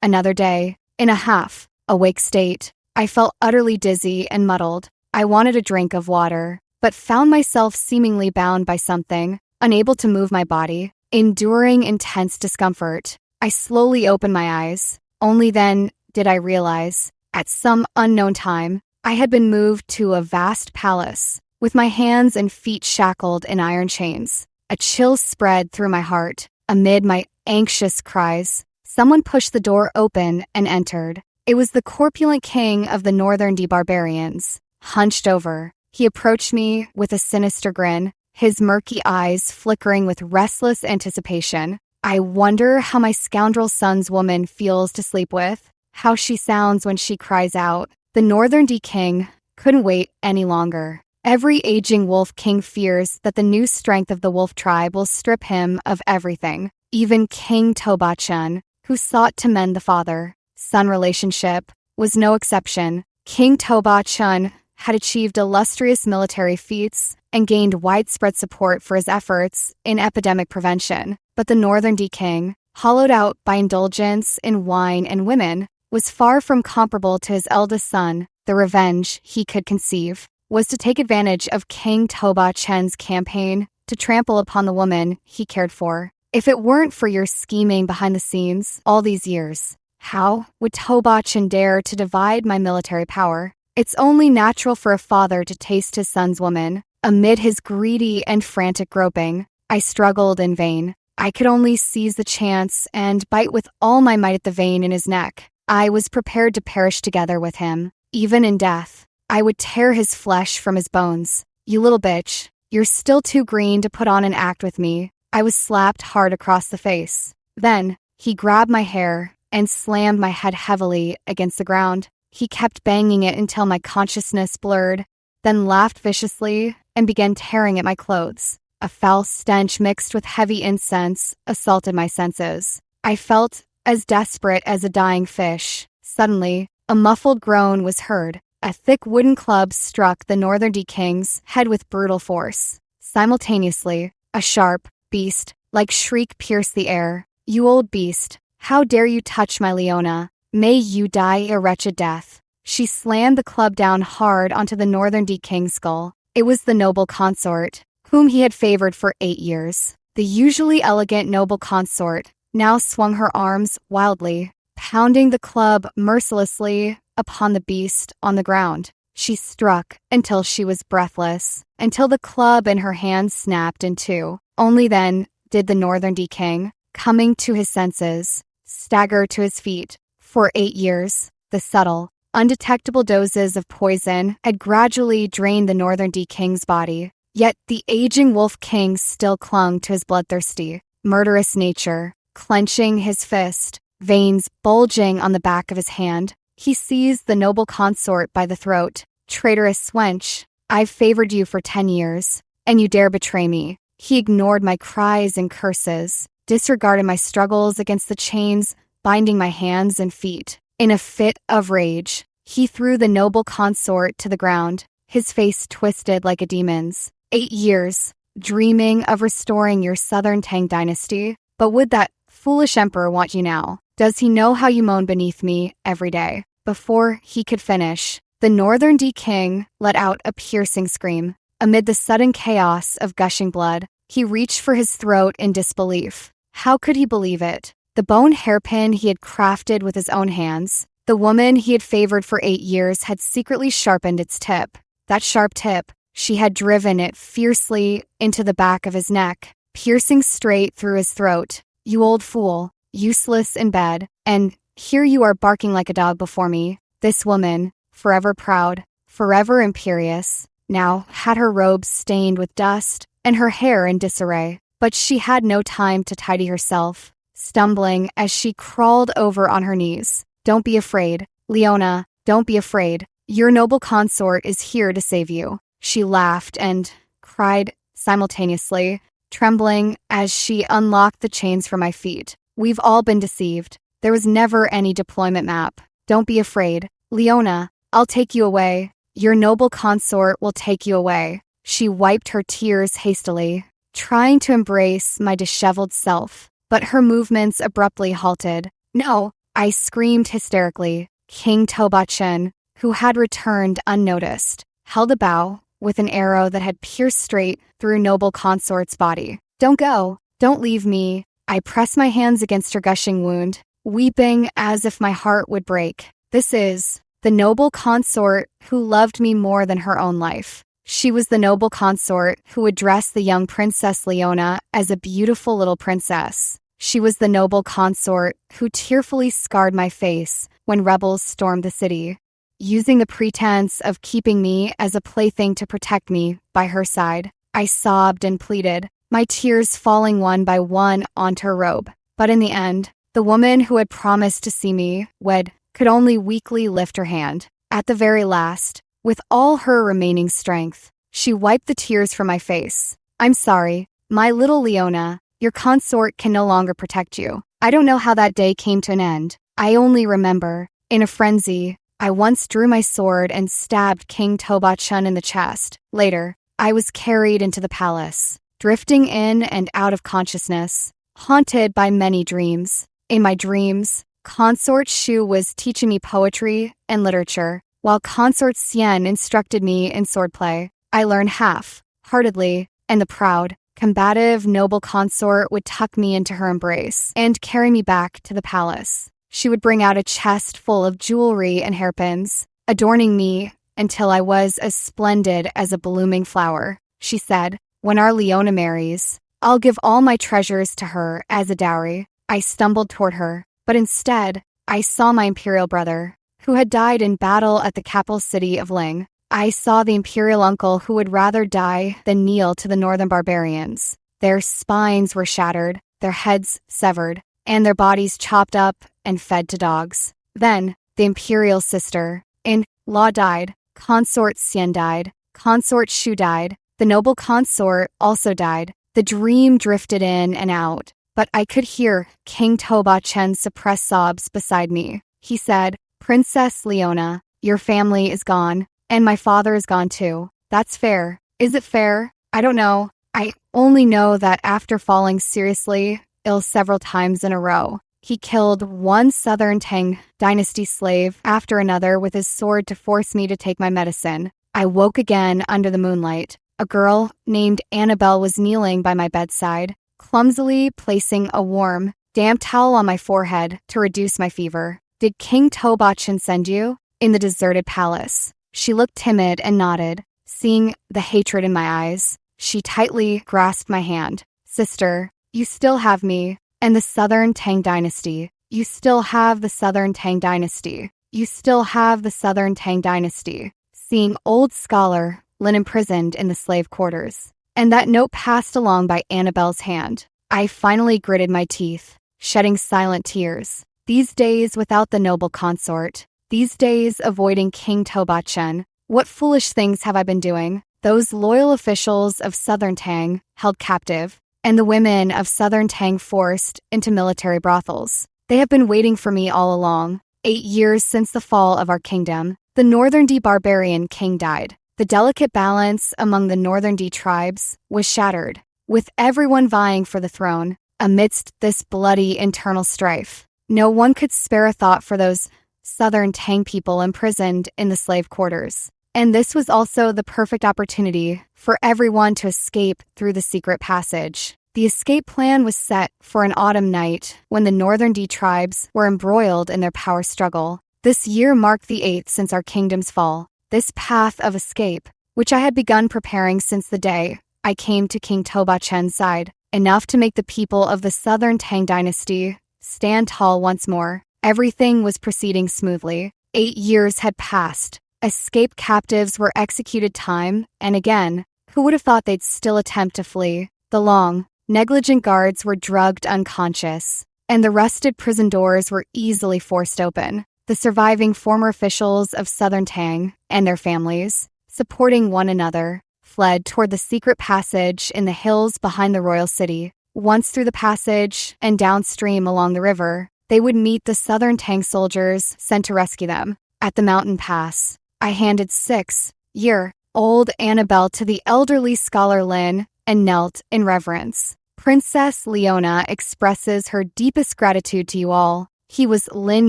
Another day, in a half-awake state, I felt utterly dizzy and muddled. I wanted a drink of water, but found myself seemingly bound by something, unable to move my body, enduring intense discomfort. I slowly opened my eyes. Only then did I realize, at some unknown time, I had been moved to a vast palace, with my hands and feet shackled in iron chains. A chill spread through my heart. Amid my anxious cries, someone pushed the door open and entered. It was the corpulent king of the northern D barbarians. Hunched over, he approached me with a sinister grin, his murky eyes flickering with restless anticipation. I wonder how my scoundrel son's woman feels to sleep with, how she sounds when she cries out. The northern D king couldn't wait any longer. Every aging wolf king fears that the new strength of the wolf tribe will strip him of everything. Even King Toba Chen, who sought to mend the father-son relationship, was no exception. King Toba Chen had achieved illustrious military feats and gained widespread support for his efforts in epidemic prevention. But the northern D king, hollowed out by indulgence in wine and women, was far from comparable to his eldest son. The revenge he could conceive was to take advantage of King Toba Chen's campaign to trample upon the woman he cared for. If it weren't for your scheming behind the scenes all these years, how would Toba Chen dare to divide my military power? It's only natural for a father to taste his son's woman. Amid his greedy and frantic groping, I struggled in vain. I could only seize the chance and bite with all my might at the vein in his neck. I was prepared to perish together with him, even in death. I would tear his flesh from his bones. You little bitch, you're still too green to put on an act with me. I was slapped hard across the face. Then, he grabbed my hair and slammed my head heavily against the ground. He kept banging it until my consciousness blurred, then laughed viciously and began tearing at my clothes. A foul stench mixed with heavy incense assaulted my senses. I felt as desperate as a dying fish. Suddenly, a muffled groan was heard. A thick wooden club struck the northern D king's head with brutal force. Simultaneously, a sharp, beast-like shriek pierced the air. You old beast, how dare you touch my Leona? May you die a wretched death. She slammed the club down hard onto the northern D king's skull. It was the noble consort, whom he had favored for 8 years. The usually elegant noble consort now swung her arms wildly, pounding the club mercilessly upon the beast on the ground. She struck until she was breathless, until the club in her hand snapped in two. Only then did the northern D king, coming to his senses, stagger to his feet. For 8 years, the subtle, undetectable doses of poison had gradually drained the northern D king's body. Yet the aging Wolf King still clung to his bloodthirsty, murderous nature. Clenching his fist, veins bulging on the back of his hand, he seized the noble consort by the throat. Traitorous wench, I've favored you for 10 years, and you dare betray me. He ignored my cries and curses, disregarded my struggles against the chains binding my hands and feet. In a fit of rage, he threw the noble consort to the ground, his face twisted like a demon's. 8 years, dreaming of restoring your southern Tang dynasty? But would that foolish emperor want you now? Does he know how you moan beneath me every day? Before he could finish, the Northern D King let out a piercing scream. Amid the sudden chaos of gushing blood, he reached for his throat in disbelief. How could he believe it? The bone hairpin he had crafted with his own hands, the woman he had favored for 8 years had secretly sharpened its tip. That sharp tip, she had driven it fiercely into the back of his neck, piercing straight through his throat. You old fool, useless in bed, and here you are barking like a dog before me. This woman, forever proud, forever imperious, now had her robes stained with dust and her hair in disarray. But she had no time to tidy herself, stumbling as she crawled over on her knees. Don't be afraid, Leona, don't be afraid. Your noble consort is here to save you. She laughed and cried simultaneously, trembling as she unlocked the chains from my feet. We've all been deceived. There was never any deployment map. Don't be afraid. Leona, I'll take you away. Your noble consort will take you away. She wiped her tears hastily, trying to embrace my disheveled self, but her movements abruptly halted. No, I screamed hysterically. King Toba-Chen, who had returned unnoticed, held a bow with an arrow that had pierced straight through noble consort's body. Don't go. Don't leave me. I pressed my hands against her gushing wound, weeping as if my heart would break. This is the noble consort who loved me more than her own life. She was the noble consort who would dress the young Princess Leona as a beautiful little princess. She was the noble consort who tearfully scarred my face when rebels stormed the city, using the pretense of keeping me as a plaything to protect me by her side. I sobbed and pleaded, my tears falling one by one onto her robe. But in the end, the woman who had promised to see me wed could only weakly lift her hand. At the very last, with all her remaining strength, she wiped the tears from my face. I'm sorry, my little Leona, your consort can no longer protect you. I don't know how that day came to an end. I only remember, in a frenzy, I once drew my sword and stabbed King Toba-Chun in the chest. Later, I was carried into the palace, drifting in and out of consciousness, haunted by many dreams. In my dreams, Consort Shu was teaching me poetry and literature, while Consort Xian instructed me in swordplay. I learned half-heartedly, and the proud, combative, noble consort would tuck me into her embrace and carry me back to the palace. She would bring out a chest full of jewelry and hairpins, adorning me until I was as splendid as a blooming flower. She said, when our Leona marries, I'll give all my treasures to her as a dowry. I stumbled toward her, but instead, I saw my imperial brother, who had died in battle at the capital city of Ling. I saw the imperial uncle who would rather die than kneel to the northern barbarians. Their spines were shattered, their heads severed, and their bodies chopped up and fed to dogs. Then, the imperial sister-in-law died, Consort Xian died, Consort Shu died, the noble consort also died. The dream drifted in and out, but I could hear King Toba-Chen's suppressed sobs beside me. He said, Princess Leona, your family is gone, and my father is gone too. That's fair. Is it fair? I don't know. I only know that after falling seriously ill several times in a row, he killed one Southern Tang Dynasty slave after another with his sword to force me to take my medicine. I woke again under the moonlight. A girl named Annabelle was kneeling by my bedside, clumsily placing a warm, damp towel on my forehead to reduce my fever. Did King Toba-Chen send you? In the deserted palace. She looked timid and nodded, seeing the hatred in my eyes. She tightly grasped my hand. Sister, you still have me, and the Southern Tang Dynasty. You still have the Southern Tang Dynasty. You still have the Southern Tang Dynasty. Seeing old scholar Lin imprisoned in the slave quarters. And that note passed along by Annabelle's hand. I finally gritted my teeth, shedding silent tears. These days without the noble consort. These days avoiding King Toba-chen. What foolish things have I been doing? Those loyal officials of Southern Tang held captive, and the women of Southern Tang forced into military brothels. They have been waiting for me all along. 8 years since the fall of our kingdom, the Northern D barbarian king died. The delicate balance among the Northern D tribes was shattered, with everyone vying for the throne. Amidst this bloody internal strife, no one could spare a thought for those Southern Tang people imprisoned in the slave quarters. And this was also the perfect opportunity for everyone to escape through the secret passage. The escape plan was set for an autumn night when the Northern D tribes were embroiled in their power struggle. This year marked the 8th since our kingdom's fall. This path of escape, which I had begun preparing since the day I came to King Toba-chen's side, enough to make the people of the Southern Tang Dynasty stand tall once more. Everything was proceeding smoothly. 8 years had passed. Escaped captives were executed time and again. Who would have thought they'd still attempt to flee? The long, negligent guards were drugged unconscious, and the rusted prison doors were easily forced open. The surviving former officials of Southern Tang and their families, supporting one another, fled toward the secret passage in the hills behind the royal city. Once through the passage and downstream along the river, they would meet the Southern Tang soldiers sent to rescue them. At the mountain pass, I handed 6-year-old Annabelle to the elderly scholar Lin and knelt in reverence. Princess Leona expresses her deepest gratitude to you all. He was Lin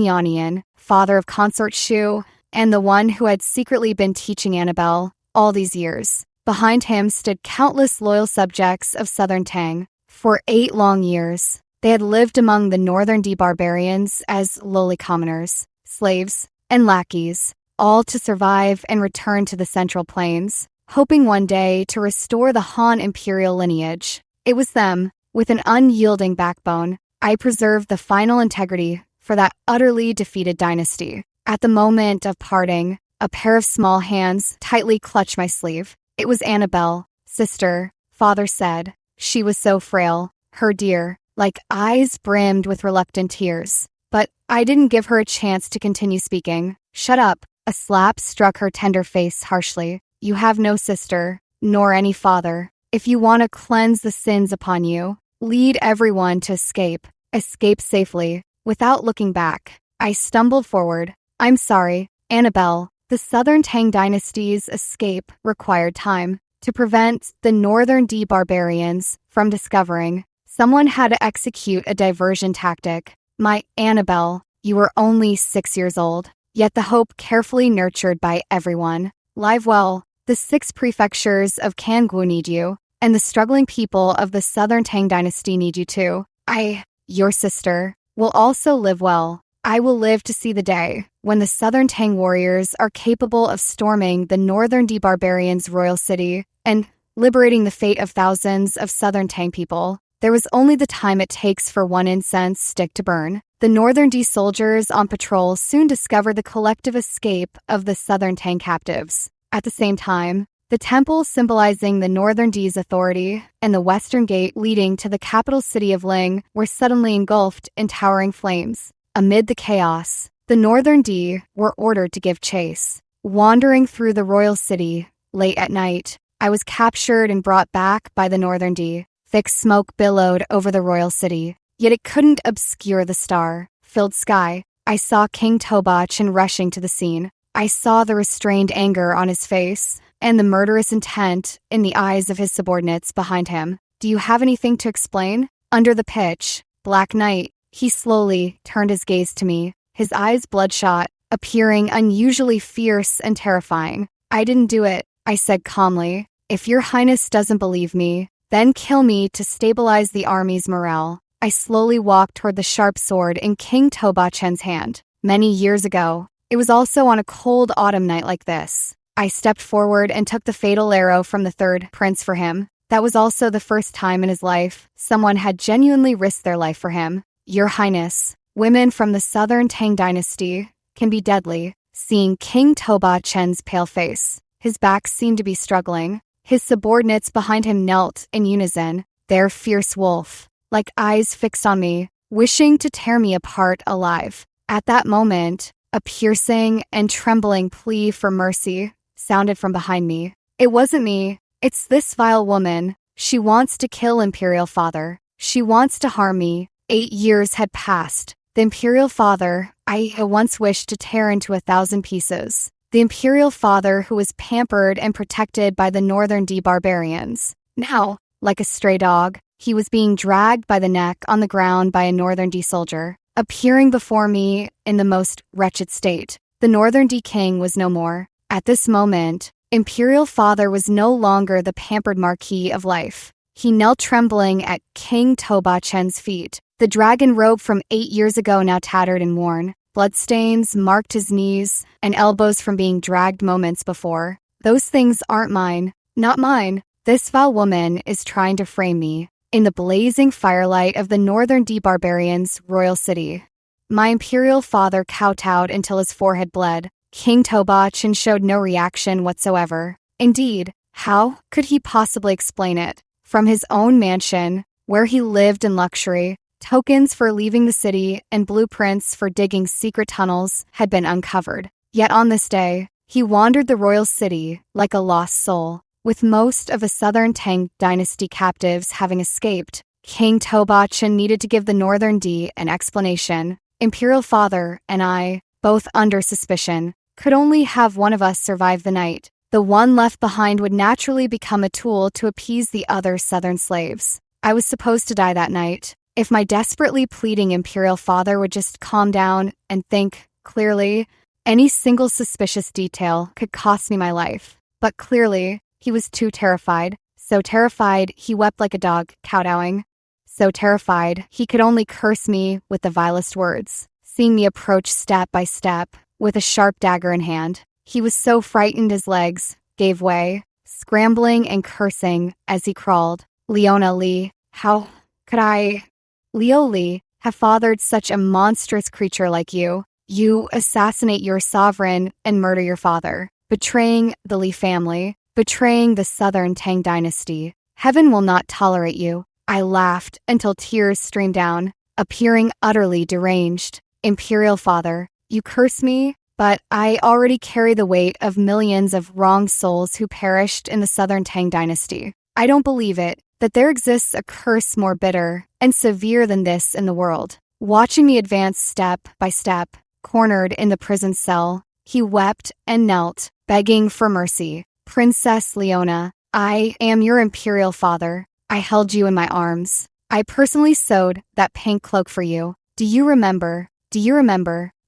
Yanian, father of Consort Shu, and the one who had secretly been teaching Annabelle all these years. Behind him stood countless loyal subjects of Southern Tang. For 8 long years, they had lived among the Northern D barbarians as lowly commoners, slaves, and lackeys, all to survive and return to the Central Plains, hoping one day to restore the Han imperial lineage. It was them, with an unyielding backbone, I preserved the final integrity for that utterly defeated dynasty. At the moment of parting, a pair of small hands tightly clutched my sleeve. It was Annabelle, sister, father said. She was so frail, her dear, like eyes brimmed with reluctant tears. But I didn't give her a chance to continue speaking. Shut up. A slap struck her tender face harshly. You have no sister, nor any father. If you want to cleanse the sins upon you, lead everyone to escape. Escape safely, without looking back. I stumbled forward. I'm sorry, Annabelle. The Southern Tang Dynasty's escape required time. To prevent the Northern D barbarians from discovering, someone had to execute a diversion tactic. My Annabelle, you were only 6 years old, yet the hope carefully nurtured by everyone. Live well, the 6 prefectures of Kangwu need you, and the struggling people of the Southern Tang Dynasty need you too. Your sister, will also live well. I will live to see the day when the Southern Tang warriors are capable of storming the Northern D barbarians' royal city and liberating the fate of thousands of Southern Tang people. There was only the time it takes for one incense stick to burn. The Northern D soldiers on patrol soon discovered the collective escape of the Southern Tang captives. At the same time, the temple symbolizing the Northern D's authority and the western gate leading to the capital city of Ling were suddenly engulfed in towering flames. Amid the chaos, the Northern D were ordered to give chase. Wandering through the royal city, late at night, I was captured and brought back by the Northern D. Thick smoke billowed over the royal city, yet it couldn't obscure the star-filled sky. I saw King Toba-chen rushing to the scene. I saw the restrained anger on his face and the murderous intent in the eyes of his subordinates behind him. Do you have anything to explain? Under the pitch black night, he slowly turned his gaze to me, his eyes bloodshot, appearing unusually fierce and terrifying. I didn't do it, I said calmly. If your highness doesn't believe me, then kill me to stabilize the army's morale. I slowly walked toward the sharp sword in King Toba-chen's hand. Many years ago, it was also on a cold autumn night like this. I stepped forward and took the fatal arrow from the third prince for him. That was also the first time in his life someone had genuinely risked their life for him. Your highness, women from the Southern Tang Dynasty can be deadly. Seeing King Toba-chen's pale face, His back seemed to be struggling. His subordinates behind him knelt in unison, their fierce wolf-like eyes fixed on me, wishing to tear me apart alive. At that moment, a piercing and trembling plea for mercy sounded from behind me. It wasn't me. It's this vile woman. She wants to kill Imperial Father. She wants to harm me. 8 years had passed. The Imperial Father I once wished to tear into 1,000 pieces. The Imperial Father who was pampered and protected by the Northern D barbarians. Now, like a stray dog, he was being dragged by the neck on the ground by a Northern D soldier, appearing before me in the most wretched state. The Northern D king was no more. At this moment, Imperial Father was no longer the pampered marquis of life. He knelt trembling at King Toba Chen's feet. The dragon robe from 8 years ago now tattered and worn. Bloodstains marked his knees and elbows from being dragged moments before. Those things aren't mine. Not mine. This foul woman is trying to frame me. In the blazing firelight of the Northern D barbarians' royal city, my Imperial Father kowtowed until his forehead bled. King Toba Chen showed no reaction whatsoever. Indeed, how could he possibly explain it? From his own mansion, where he lived in luxury, tokens for leaving the city and blueprints for digging secret tunnels had been uncovered. Yet on this day, he wandered the royal city like a lost soul. With most of the Southern Tang Dynasty captives having escaped, King Toba Chen needed to give the Northern D an explanation. Imperial Father and I, both under suspicion, could only have one of us survive the night. The one left behind would naturally become a tool to appease the other Southern slaves. I was supposed to die that night. If my desperately pleading Imperial Father would just calm down and think clearly, any single suspicious detail could cost me my life. But clearly, he was too terrified. So terrified, he wept like a dog, kowtowing. So terrified, he could only curse me with the vilest words. Seeing me approach step by step, with a sharp dagger in hand, he was so frightened his legs gave way, scrambling and cursing as he crawled. Leona Li, how could I, Leo Li, have fathered such a monstrous creature like you? You assassinate your sovereign and murder your father, betraying the Li family, betraying the Southern Tang Dynasty. Heaven will not tolerate you. I laughed until tears streamed down, appearing utterly deranged. Imperial Father, you curse me, but I already carry the weight of millions of wrong souls who perished in the Southern Tang Dynasty. I don't believe it, that there exists a curse more bitter and severe than this in the world. Watching me advance step by step, cornered in the prison cell, he wept and knelt, begging for mercy. Princess Leona, I am your Imperial Father. I held you in my arms. I personally sewed that pink cloak for you. Do you remember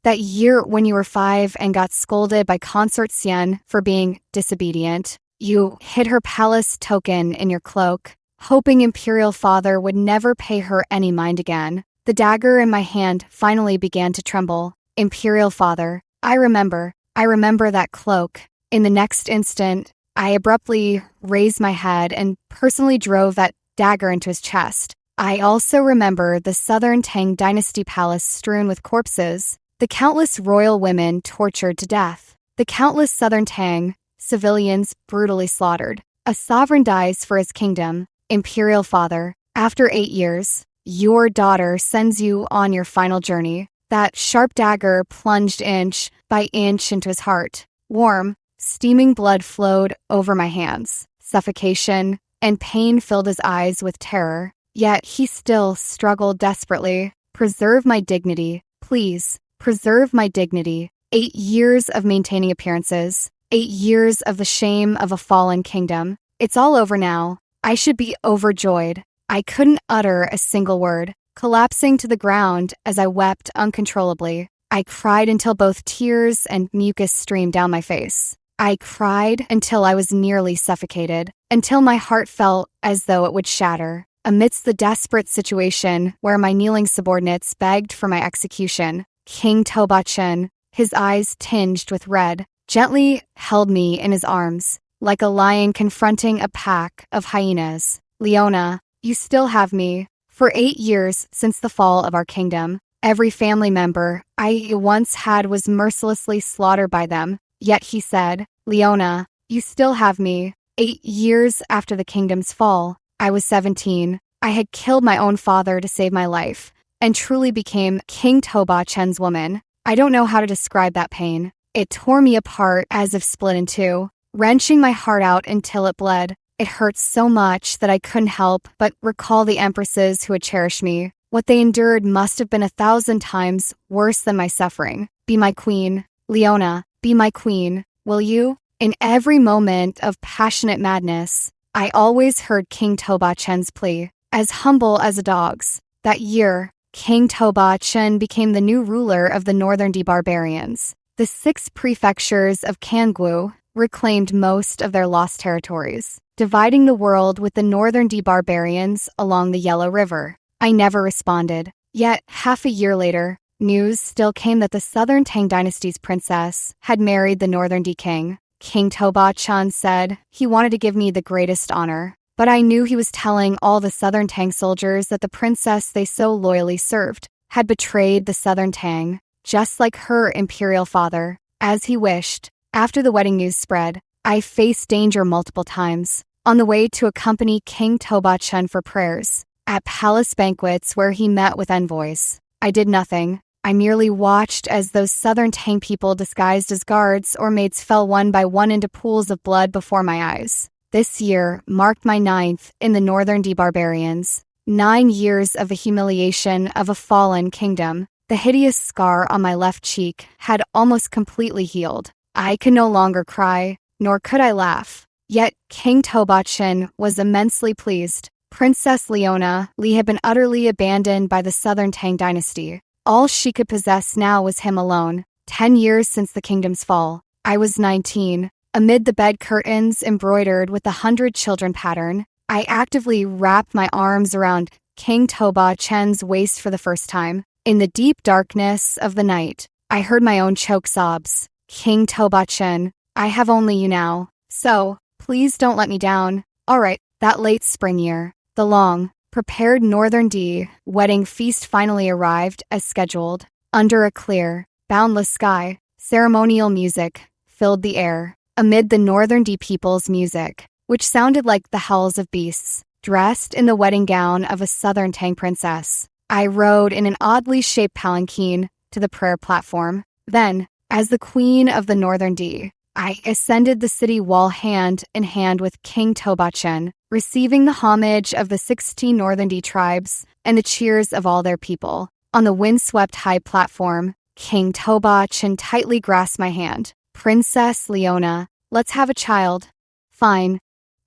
that year when you were 5 and got scolded by Consort Xian for being disobedient? You hid her palace token in your cloak, hoping Imperial Father would never pay her any mind again. The dagger in my hand finally began to tremble. Imperial Father, I remember that cloak. In the next instant, I abruptly raised my head and personally drove that dagger into his chest. I also remember the Southern Tang Dynasty palace strewn with corpses, the countless royal women tortured to death, the countless Southern Tang civilians brutally slaughtered. A sovereign dies for his kingdom. Imperial Father, after 8 years, your daughter sends you on your final journey. That sharp dagger plunged inch by inch into his heart. Warm, steaming blood flowed over my hands. Suffocation and pain filled his eyes with terror. Yet he still struggled desperately. Preserve my dignity. Please, preserve my dignity. 8 years of maintaining appearances. 8 years of the shame of a fallen kingdom. It's all over now. I should be overjoyed. I couldn't utter a single word, collapsing to the ground as I wept uncontrollably. I cried until both tears and mucus streamed down my face. I cried until I was nearly suffocated, until my heart felt as though it would shatter. Amidst the desperate situation where my kneeling subordinates begged for my execution, King Toba Chen, his eyes tinged with red, gently held me in his arms, like a lion confronting a pack of hyenas. Leona, you still have me. For 8 years since the fall of our kingdom, every family member I once had was mercilessly slaughtered by them. Yet he said, Leona, You still have me. 8 years after the kingdom's fall, I was 17. I had killed my own father to save my life, and truly became King Toba Chen's woman. I don't know how to describe that pain. It tore me apart as if split in two, wrenching my heart out until it bled. It hurt so much that I couldn't help but recall the empresses who had cherished me. What they endured must have been 1,000 times worse than my suffering. Be my queen, Leona, be my queen, will you? In every moment of passionate madness, I always heard King Toba Chen's plea, as humble as a dog's. That year, King Toba Chen became the new ruler of the Northern D barbarians. The 6 prefectures of Kanggu reclaimed most of their lost territories, dividing the world with the Northern D barbarians along the Yellow River. I never responded. Yet, half a year later, news still came that the Southern Tang Dynasty's princess had married the Northern D king. King Toba Chen said he wanted to give me the greatest honor, but I knew he was telling all the Southern Tang soldiers that the princess they so loyally served had betrayed the Southern Tang, just like her imperial father, as he wished. After the wedding news spread, I faced danger multiple times. On the way to accompany King Toba Chen for prayers, at palace banquets where he met with envoys, I did nothing. I merely watched as those Southern Tang people disguised as guards or maids fell one by one into pools of blood before my eyes. This year marked my 9th in the Northern D barbarians. 9 years of the humiliation of a fallen kingdom. The hideous scar on my left cheek had almost completely healed. I could no longer cry, nor could I laugh. Yet King Toba Chen was immensely pleased. Princess Leona Li had been utterly abandoned by the Southern Tang Dynasty. All she could possess now was him alone. 10 years since the kingdom's fall. I was 19. Amid the bed curtains embroidered with the 100 children pattern, I actively wrapped my arms around King Toba Chen's waist for the first time. In the deep darkness of the night, I heard my own choke sobs. King Toba Chen, I have only you now. So, please don't let me down. Alright, that late spring year, the long, prepared Northern D wedding feast finally arrived as scheduled. Under a clear, boundless sky, ceremonial music filled the air. Amid the Northern D people's music, which sounded like the howls of beasts, dressed in the wedding gown of a Southern Tang princess, I rode in an oddly shaped palanquin to the prayer platform. Then, as the queen of the Northern D, I ascended the city wall hand in hand with King Toba Chen, receiving the homage of the 16 Northern D tribes and the cheers of all their people. On the windswept high platform, King Toba Chen tightly grasped my hand. Princess Leona, let's have a child. Fine.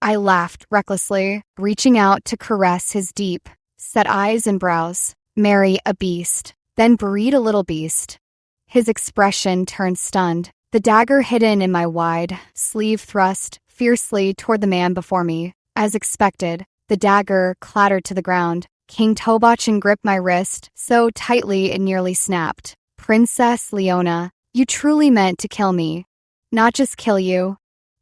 I laughed recklessly, reaching out to caress his deep, set eyes and brows. Marry a beast, then breed a little beast. His expression turned stunned. The dagger hidden in my wide sleeve thrust fiercely toward the man before me. As expected, the dagger clattered to the ground. King Toba Chen gripped my wrist so tightly it nearly snapped. Princess Leona, you truly meant to kill me. Not just kill you.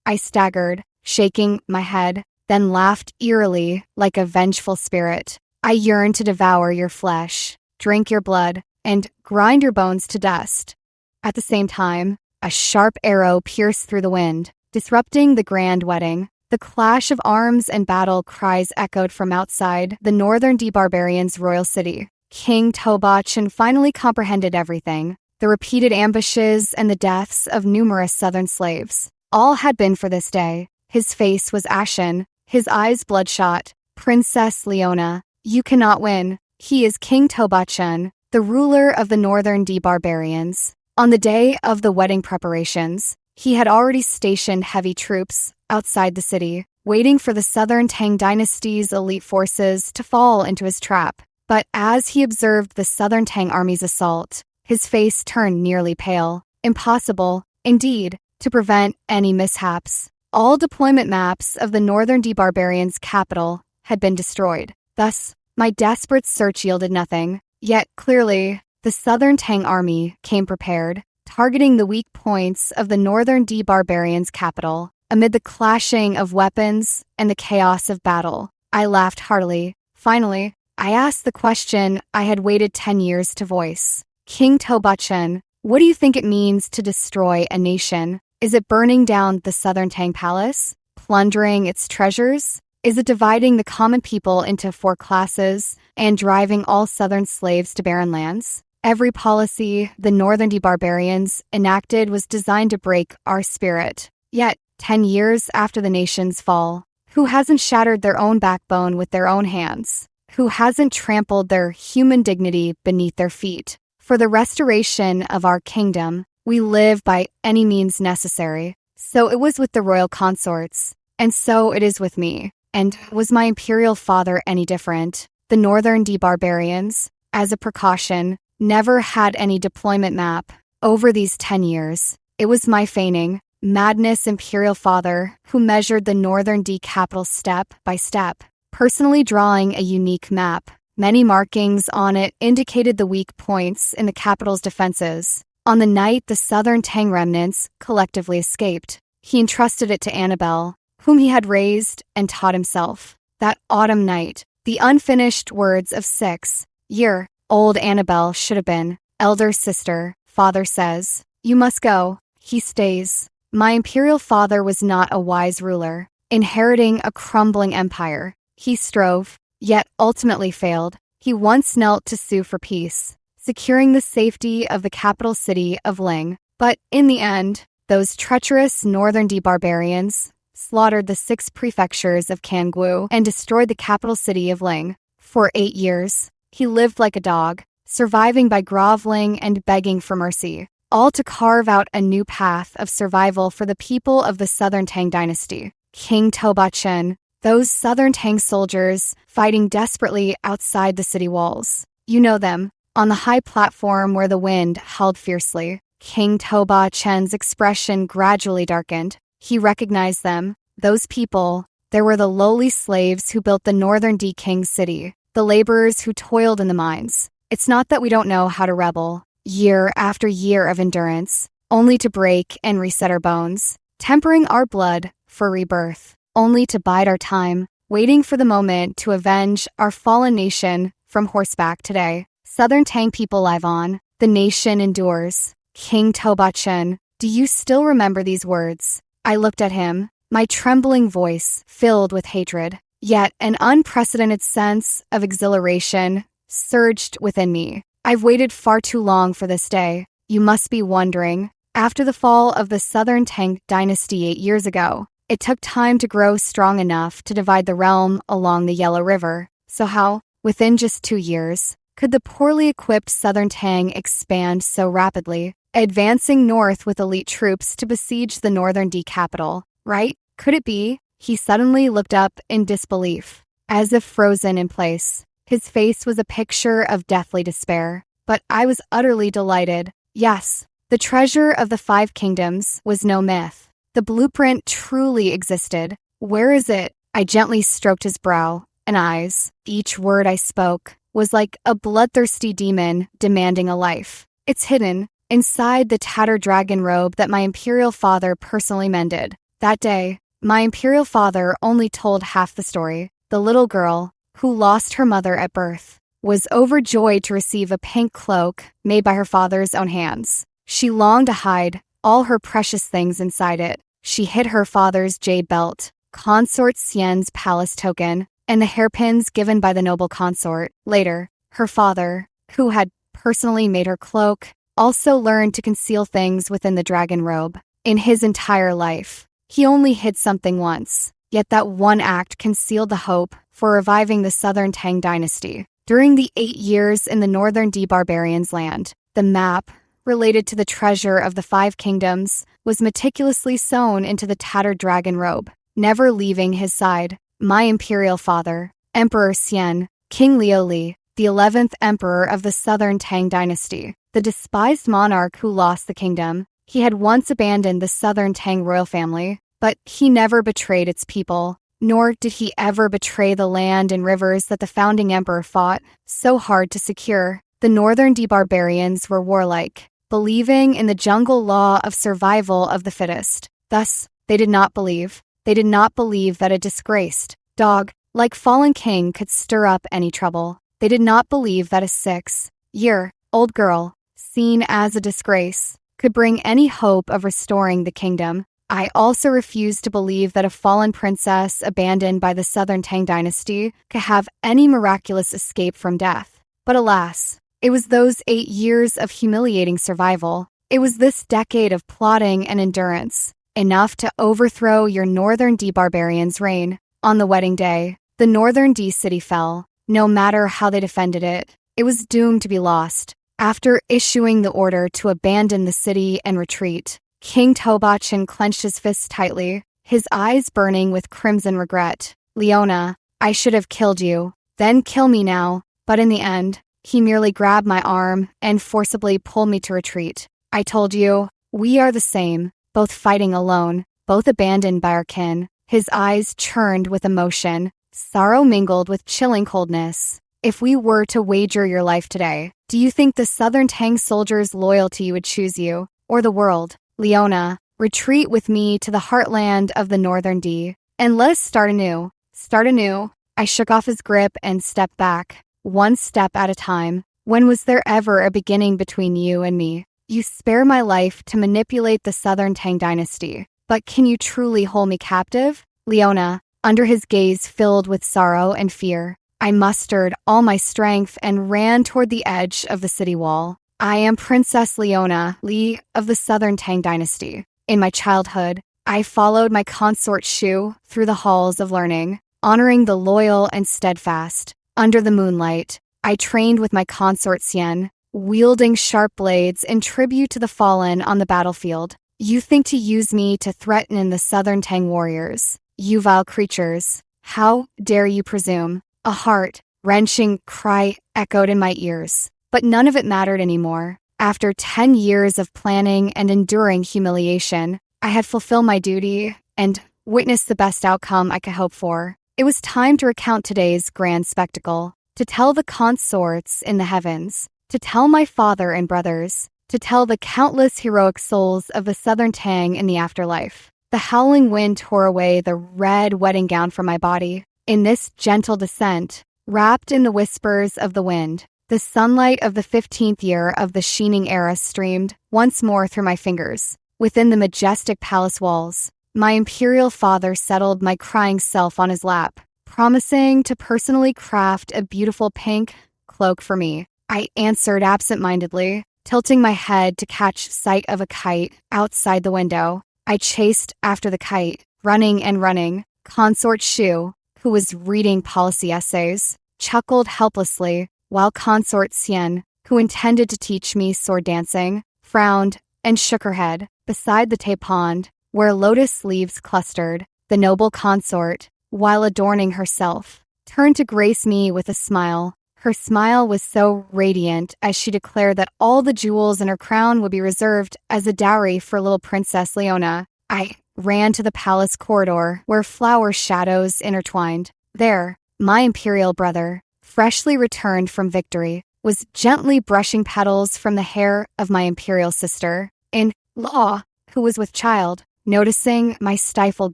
I staggered, shaking my head, then laughed eerily like a vengeful spirit. I yearn to devour your flesh, drink your blood, and grind your bones to dust. At the same time, a sharp arrow pierced through the wind, disrupting the grand wedding. The clash of arms and battle cries echoed from outside the Northern D barbarians' royal city. King Toba Chen finally comprehended everything. The repeated ambushes and the deaths of numerous southern slaves. All had been for this day. His face was ashen, his eyes bloodshot. Princess Leona, you cannot win. He is King Toba Chen, the ruler of the Northern D barbarians. On the day of the wedding preparations, he had already stationed heavy troops outside the city, waiting for the Southern Tang Dynasty's elite forces to fall into his trap. But as he observed the Southern Tang army's assault, his face turned nearly pale. Impossible, indeed, to prevent any mishaps. All deployment maps of the Northern D barbarians' capital had been destroyed. Thus, my desperate search yielded nothing. Yet, clearly, the Southern Tang army came prepared, targeting the weak points of the Northern D barbarians' capital. Amid the clashing of weapons and the chaos of battle, I laughed heartily. Finally, I asked the question I had waited 10 years to voice. King Toba Chen, what do you think it means to destroy a nation? Is it burning down the southern Tang palace? Plundering its treasures? Is it dividing the common people into 4 classes and driving all southern slaves to barren lands? Every policy the Northern barbarians enacted was designed to break our spirit. Yet, 10 years after the nation's fall, who hasn't shattered their own backbone with their own hands? Who hasn't trampled their human dignity beneath their feet? For the restoration of our kingdom, we live by any means necessary. So it was with the royal consorts, and so it is with me. And was my imperial father any different? The Northern barbarians, as a precaution, never had any deployment map. Over these 10 years, it was my feigning, madness imperial father who measured the Northern capital step by step, personally drawing a unique map. Many markings on it indicated the weak points in the capital's defenses. On the night the southern Tang remnants collectively escaped, he entrusted it to Annabelle, whom he had raised and taught himself. That autumn night, the unfinished words of 6-year-old Annabelle should have been, "Elder sister, father says, you must go." He stays. My imperial father was not a wise ruler, inheriting a crumbling empire. He strove, yet ultimately failed. He once knelt to sue for peace, securing the safety of the capital city of Ling. But in the end, those treacherous Northern barbarians slaughtered the 6 prefectures of Kanggu and destroyed the capital city of Ling. For 8 years, he lived like a dog, surviving by groveling and begging for mercy, all to carve out a new path of survival for the people of the Southern Tang Dynasty. King Toba Chen, those Southern Tang soldiers fighting desperately outside the city walls. You know them, on the high platform where the wind howled fiercely. King Toba Chen's expression gradually darkened. He recognized them, those people. There were the lowly slaves who built the Northern King city, the laborers who toiled in the mines. It's not that we don't know how to rebel. Year after year of endurance, only to break and reset our bones, tempering our blood for rebirth, only to bide our time, waiting for the moment to avenge our fallen nation from horseback today. Southern Tang people live on. The nation endures. King Toba Chen, do you still remember these words? I looked at him, my trembling voice filled with hatred. Yet an unprecedented sense of exhilaration surged within me. I've waited far too long for this day. You must be wondering. After the fall of the Southern Tang Dynasty 8 years ago, it took time to grow strong enough to divide the realm along the Yellow River. So how, within just 2 years, could the poorly equipped Southern Tang expand so rapidly, advancing north with elite troops to besiege the Northern capital, right? Could it be? He suddenly looked up in disbelief, as if frozen in place. His face was a picture of deathly despair, but I was utterly delighted. Yes, the treasure of the 5 kingdoms was no myth. The blueprint truly existed. Where is it? I gently stroked his brow and eyes. Each word I spoke was like a bloodthirsty demon demanding a life. It's hidden inside the tattered dragon robe that my imperial father personally mended. That day, my imperial father only told half the story. The little girl, who lost her mother at birth, was overjoyed to receive a pink cloak made by her father's own hands. She longed to hide all her precious things inside it. She hid her father's jade belt, consort Xian's palace token, and the hairpins given by the noble consort. Later, her father, who had personally made her cloak, also learned to conceal things within the dragon robe. In his entire life, he only hid something once, yet that one act concealed the hope for reviving the Southern Tang Dynasty. During the 8 years in the Northern barbarians' land, the map, related to the treasure of the 5 kingdoms, was meticulously sewn into the tattered dragon robe, never leaving his side. My imperial father, Emperor Xian, King Liuli, the 11th emperor of the Southern Tang Dynasty, the despised monarch who lost the kingdom. He had once abandoned the Southern Tang royal family, but he never betrayed its people, nor did he ever betray the land and rivers that the founding emperor fought so hard to secure. The Northern barbarians were warlike, believing in the jungle law of survival of the fittest. Thus, they did not believe. They did not believe that a disgraced dog, like fallen king, could stir up any trouble. They did not believe that a 6-year-old girl, seen as a disgrace, could bring any hope of restoring the kingdom. I also refused to believe that a fallen princess abandoned by the Southern Tang Dynasty could have any miraculous escape from death. But alas, it was those 8 years of humiliating survival. It was this decade of plotting and endurance, enough to overthrow your Northern D barbarians' reign. On the wedding day, the Northern D city fell. No matter how they defended it, it was doomed to be lost. After issuing the order to abandon the city and retreat, King Tobachin clenched his fists tightly, his eyes burning with crimson regret. Leona, I should have killed you, then kill me now. But in the end, he merely grabbed my arm and forcibly pulled me to retreat. I told you, we are the same, both fighting alone, both abandoned by our kin. His eyes churned with emotion, sorrow mingled with chilling coldness. If we were to wager your life today, do you think the Southern Tang soldiers' loyalty would choose you, or the world? Leona, retreat with me to the heartland of the Northern D, and let us start anew. Start anew. I shook off his grip and stepped back, one step at a time. When was there ever a beginning between you and me? You spare my life to manipulate the Southern Tang Dynasty, but can you truly hold me captive? Leona, under his gaze filled with sorrow and fear, I mustered all my strength and ran toward the edge of the city wall. I am Princess Leona Li of the Southern Tang Dynasty. In my childhood, I followed my consort Shu through the halls of learning, honoring the loyal and steadfast. Under the moonlight, I trained with my consort Xian, wielding sharp blades in tribute to the fallen on the battlefield. You think to use me to threaten the Southern Tang warriors, you vile creatures. How dare you presume? A heart-wrenching cry echoed in my ears. But none of it mattered anymore. After 10 years of planning and enduring humiliation, I had fulfilled my duty and witnessed the best outcome I could hope for. It was time to recount today's grand spectacle, to tell the consorts in the heavens, to tell my father and brothers, to tell the countless heroic souls of the Southern Tang in the afterlife. The howling wind tore away the red wedding gown from my body. In this gentle descent, wrapped in the whispers of the wind, the sunlight of the 15th year of the Sheening era streamed once more through my fingers. Within the majestic palace walls, my imperial father settled my crying self on his lap, promising to personally craft a beautiful pink cloak for me. I answered absent-mindedly, tilting my head to catch sight of a kite outside the window. I chased after the kite, running and running. Consort Shu, who was reading policy essays, chuckled helplessly, while Consort Xian, who intended to teach me sword dancing, frowned and shook her head. Beside the Tay Pond, where lotus leaves clustered, the noble consort, while adorning herself, turned to grace me with a smile. Her smile was so radiant as she declared that all the jewels in her crown would be reserved as a dowry for little Princess Leona. I ran to the palace corridor where flower shadows intertwined. There, my imperial brother, freshly returned from victory, was gently brushing petals from the hair of my imperial sister-in-law, who was with child. Noticing my stifled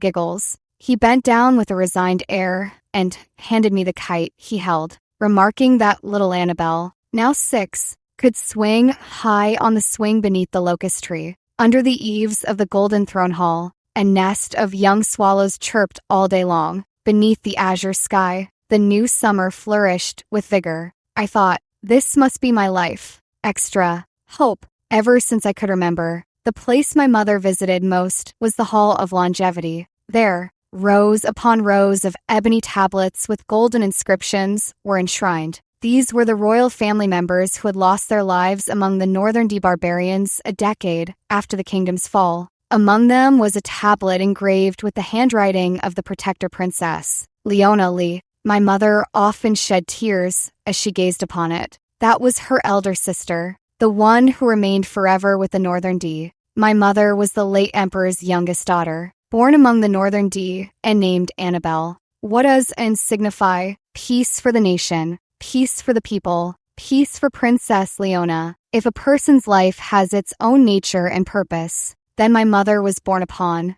giggles, he bent down with a resigned air and handed me the kite he held, remarking that little Annabelle, now 6, could swing high on the swing beneath the locust tree. Under the eaves of the golden throne hall, a nest of young swallows chirped all day long. Beneath the azure sky, the new summer flourished with vigor. I thought, this must be my life. Extra hope. Ever since I could remember, the place my mother visited most was the Hall of Longevity. There, rows upon rows of ebony tablets with golden inscriptions were enshrined. These were the royal family members who had lost their lives among the Northern D barbarians a decade after the kingdom's fall. Among them was a tablet engraved with the handwriting of the protector princess, Leona Li. My mother often shed tears as she gazed upon it. That was her elder sister, the one who remained forever with the Northern D. My mother was the late emperor's youngest daughter, born among the Northern D and named Annabelle. What does "N" signify? Peace for the nation, peace for the people, peace for Princess Leona. If a person's life has its own nature and purpose, then my mother was born upon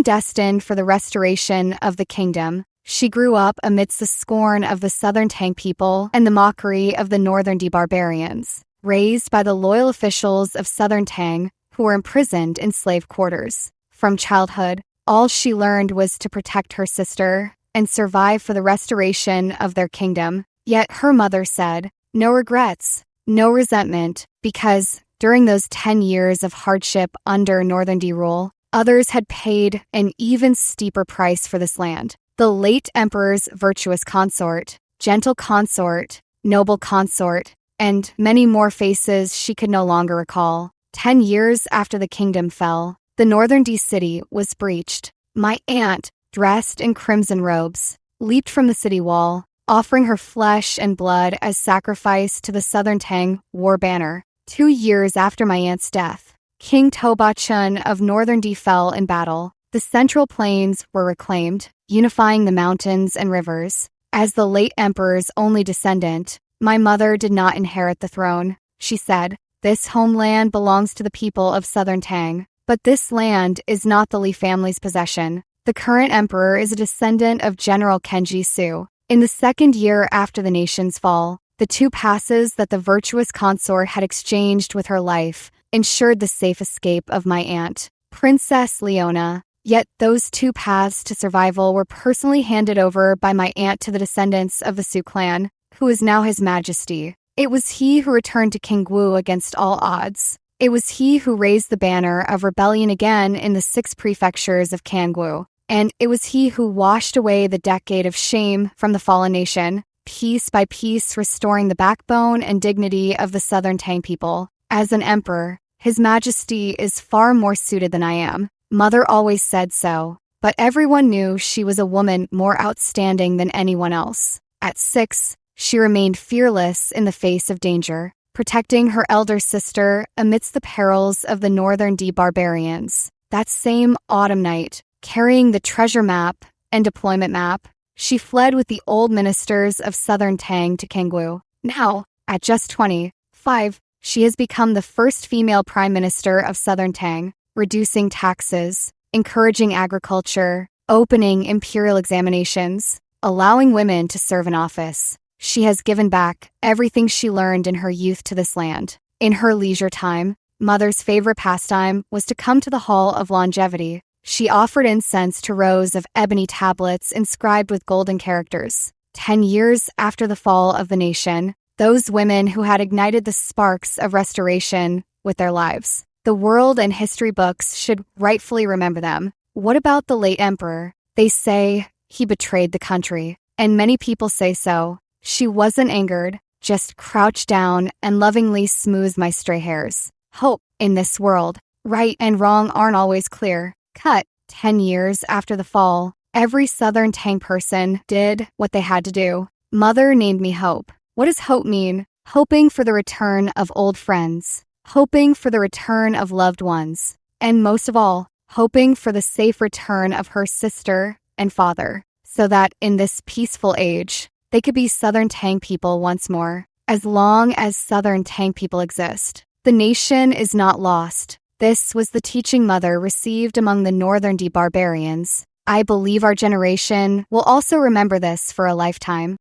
destined for the restoration of the kingdom. She grew up amidst the scorn of the Southern Tang people and the mockery of the Northern D barbarians, raised by the loyal officials of Southern Tang who were imprisoned in slave quarters. From childhood, all she learned was to protect her sister and survive for the restoration of their kingdom. Yet her mother said, "No regrets, no resentment," because during those 10 years of hardship under Northern D rule, others had paid an even steeper price for this land. The late emperor's virtuous consort, gentle consort, noble consort, and many more faces she could no longer recall. 10 years after the kingdom fell, the Northern D city was breached. My aunt, dressed in crimson robes, leaped from the city wall, offering her flesh and blood as sacrifice to the Southern Tang war banner. 2 years after my aunt's death, King Toba Chun of Northern D fell in battle. The Central Plains were reclaimed, unifying the mountains and rivers. As the late emperor's only descendant, my mother did not inherit the throne. She said, "This homeland belongs to the people of Southern Tang, but this land is not the Li family's possession." The current emperor is a descendant of General Kenji Su. In the second year after the nation's fall, the 2 passes that the virtuous consort had exchanged with her life ensured the safe escape of my aunt, Princess Leona. Yet those 2 paths to survival were personally handed over by my aunt to the descendants of the Su clan, who is now His Majesty. It was he who returned to King Wu against all odds. It was he who raised the banner of rebellion again in the 6 prefectures of Kangwu. And it was he who washed away the decade of shame from the fallen nation, piece by piece restoring the backbone and dignity of the Southern Tang people. As an emperor, His Majesty is far more suited than I am. Mother always said so, but everyone knew she was a woman more outstanding than anyone else. At 6, she remained fearless in the face of danger, protecting her elder sister amidst the perils of the Northern D barbarians. That same autumn night, carrying the treasure map and deployment map, she fled with the old ministers of Southern Tang to Kangwu. Now, at just 25, she has become the first female prime minister of Southern Tang, reducing taxes, encouraging agriculture, opening imperial examinations, allowing women to serve in office. She has given back everything she learned in her youth to this land. In her leisure time, Mother's favorite pastime was to come to the Hall of Longevity. She offered incense to rows of ebony tablets inscribed with golden characters. 10 years after the fall of the nation, those women who had ignited the sparks of restoration with their lives. The world and history books should rightfully remember them. What about the late emperor? They say he betrayed the country, and many people say so. She wasn't angered, just crouched down and lovingly smoothed my stray hairs. Hope in this world. Right and wrong aren't always clear. Cut. 10 years after the fall, every Southern Tang person did what they had to do. Mother named me Hope. What does hope mean? Hoping for the return of old friends. Hoping for the return of loved ones. And most of all, hoping for the safe return of her sister and father, so that in this peaceful age, they could be Southern Tang people once more. As long as Southern Tang people exist, the nation is not lost. This was the teaching Mother received among the Northern D barbarians. I believe our generation will also remember this for a lifetime.